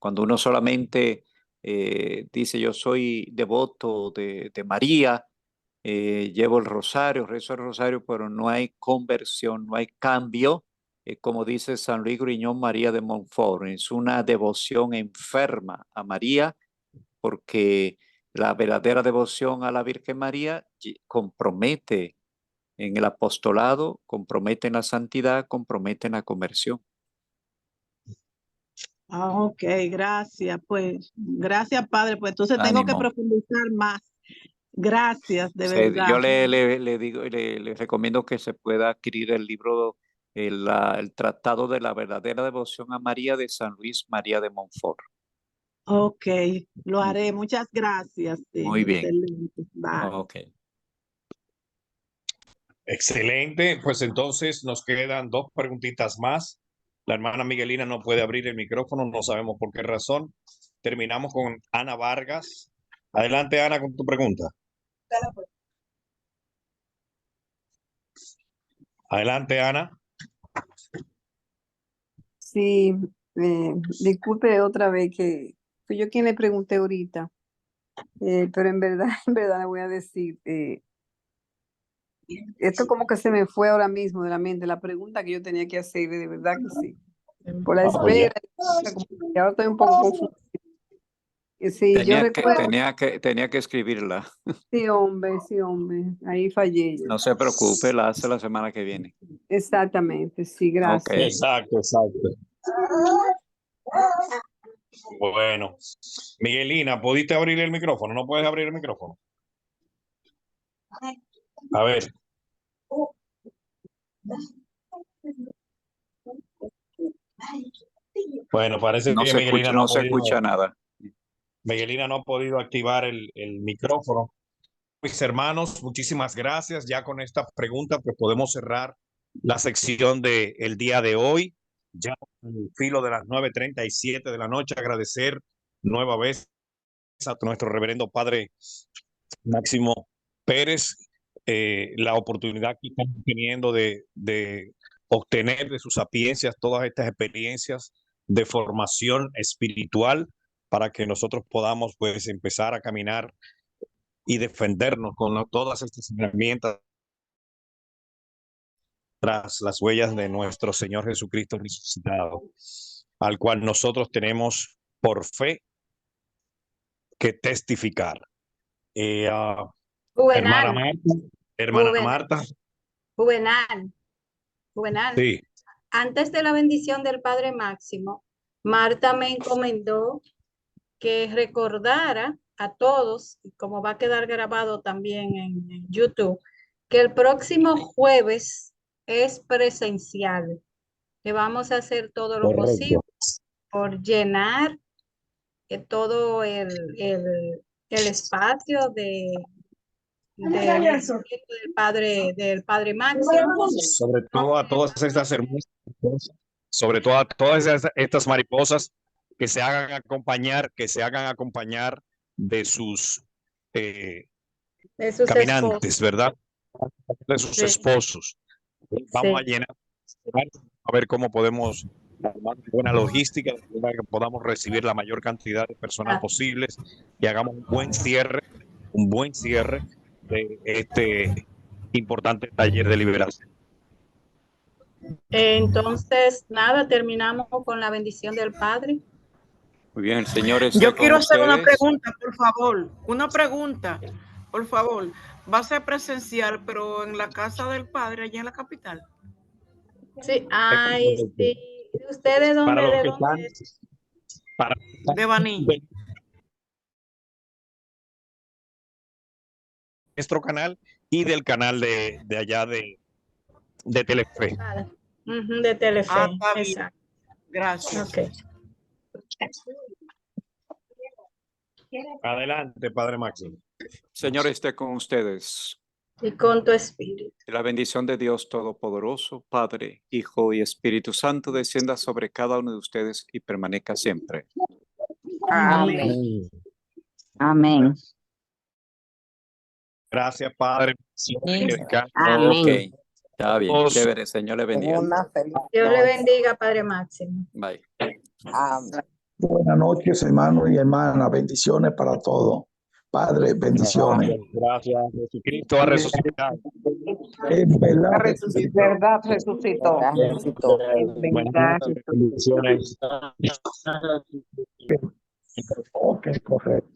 Cuando uno solamente dice yo soy devoto de María, llevo el rosario, rezo el rosario, pero no hay conversión, no hay cambio. Como dice San Luis Griñón María de Montfort, es una devoción enferma a María, porque la verdadera devoción a la Virgen María compromete en el apostolado, compromete en la santidad, compromete en la conversión. Ok, gracias, pues, gracias, padre, pues entonces tengo que Ánimo. profundizar más. Gracias, de verdad. Yo le digo, le recomiendo que se pueda adquirir el libro, el Tratado de la Verdadera Devoción a María de San Luis María de Montfort. Ok, lo haré. Muchas gracias. Sí, Muy bien. excelente. Bye. Ok. Excelente, pues entonces nos quedan dos preguntitas más. La hermana Miguelina no puede abrir el micrófono, no sabemos por qué razón. Terminamos con Ana Vargas. Adelante, Ana, con tu pregunta. Adelante, Ana. Sí, disculpe otra vez que fui yo quien le pregunté ahorita, pero en verdad, en verdad le voy a decir, esto como que se me fue ahora mismo de la mente, la pregunta que yo tenía que hacer, de verdad que sí. Por la Oye, espera, como que ahora estoy un poco confundida. Sí, yo recuerdo, Tenía que escribirla. sí, hombre, ahí fallé yo. No se preocupe, la hace la semana que viene. Exactamente, sí, Ok. gracias. exacto, exacto. Bueno, Miguelina, ¿pudiste abrir el micrófono? ¿No puedes abrir el micrófono? A ver. Bueno, parece No que se escucha, Miguelina no se escucha nada. Miguelina no ha podido activar el micrófono. Mis hermanos, muchísimas gracias. Ya con esta pregunta, pues podemos cerrar la sección del día de hoy. Ya al filo de las 9:37 de la noche, agradecer nueva vez a nuestro reverendo padre Máximo Pérez la oportunidad que estamos teniendo de obtener de sus sapiencias todas estas experiencias de formación espiritual para que nosotros podamos pues empezar a caminar y defendernos con todas estas herramientas tras las huellas de nuestro Señor Jesucristo resucitado, al cual nosotros tenemos por fe que testificar. Hermana Juvenal, Marta, hermana Juvenal, Marta, Juvenal, Juvenal. sí. Antes de la bendición del Padre Máximo, Marta me encomendó que recordara a todos, y como va a quedar grabado también en YouTube, que el próximo jueves es presencial, que vamos a hacer todo lo posible Correcto. por llenar todo el espacio del Padre Máximo. Sobre todo a todas estas hermosas mariposas, sobre todo a todas estas mariposas que se hagan acompañar de sus De sus caminantes, esposos. ¿verdad? De sus Sí. esposos. Vamos a Sí. llenar, a ver cómo podemos armar buena logística para que podamos recibir la mayor cantidad de personas posibles y hagamos un buen cierre de este importante taller de liberación. Entonces, nada, terminamos con la bendición del Padre. Muy bien, el Señor esté Yo con quiero hacer una ustedes. pregunta, por favor. Una pregunta, por favor. Va a ser presencial, pero en la casa del padre, allá en la capital. Sí, ay, sí. ¿Ustedes dónde? Para los ¿De que dónde? están, De Baní. Nuestro canal y del canal de allá de Telefe. Ujú, de Telefe. Está bien. Exacto. Gracias. Ok. Adelante, Padre Máximo. Señor esté con ustedes. Y con tu espíritu. La bendición de Dios Todopoderoso, Padre, Hijo y Espíritu Santo, descienda sobre cada uno de ustedes y permanezca siempre. Amén. Amén. Gracias, Padre. Ok, está bien. Todos. Chévere, Señor le bendiga. Dios le bendiga, Padre Máximo. Bye. Buenas noches, hermanos y hermanas. Bendiciones para todos. Padre, bendiciones. Gracias. Jesucristo ha resucitado. Es verdad. Verdad, resucitó. Bendiciones. Ok, correcto.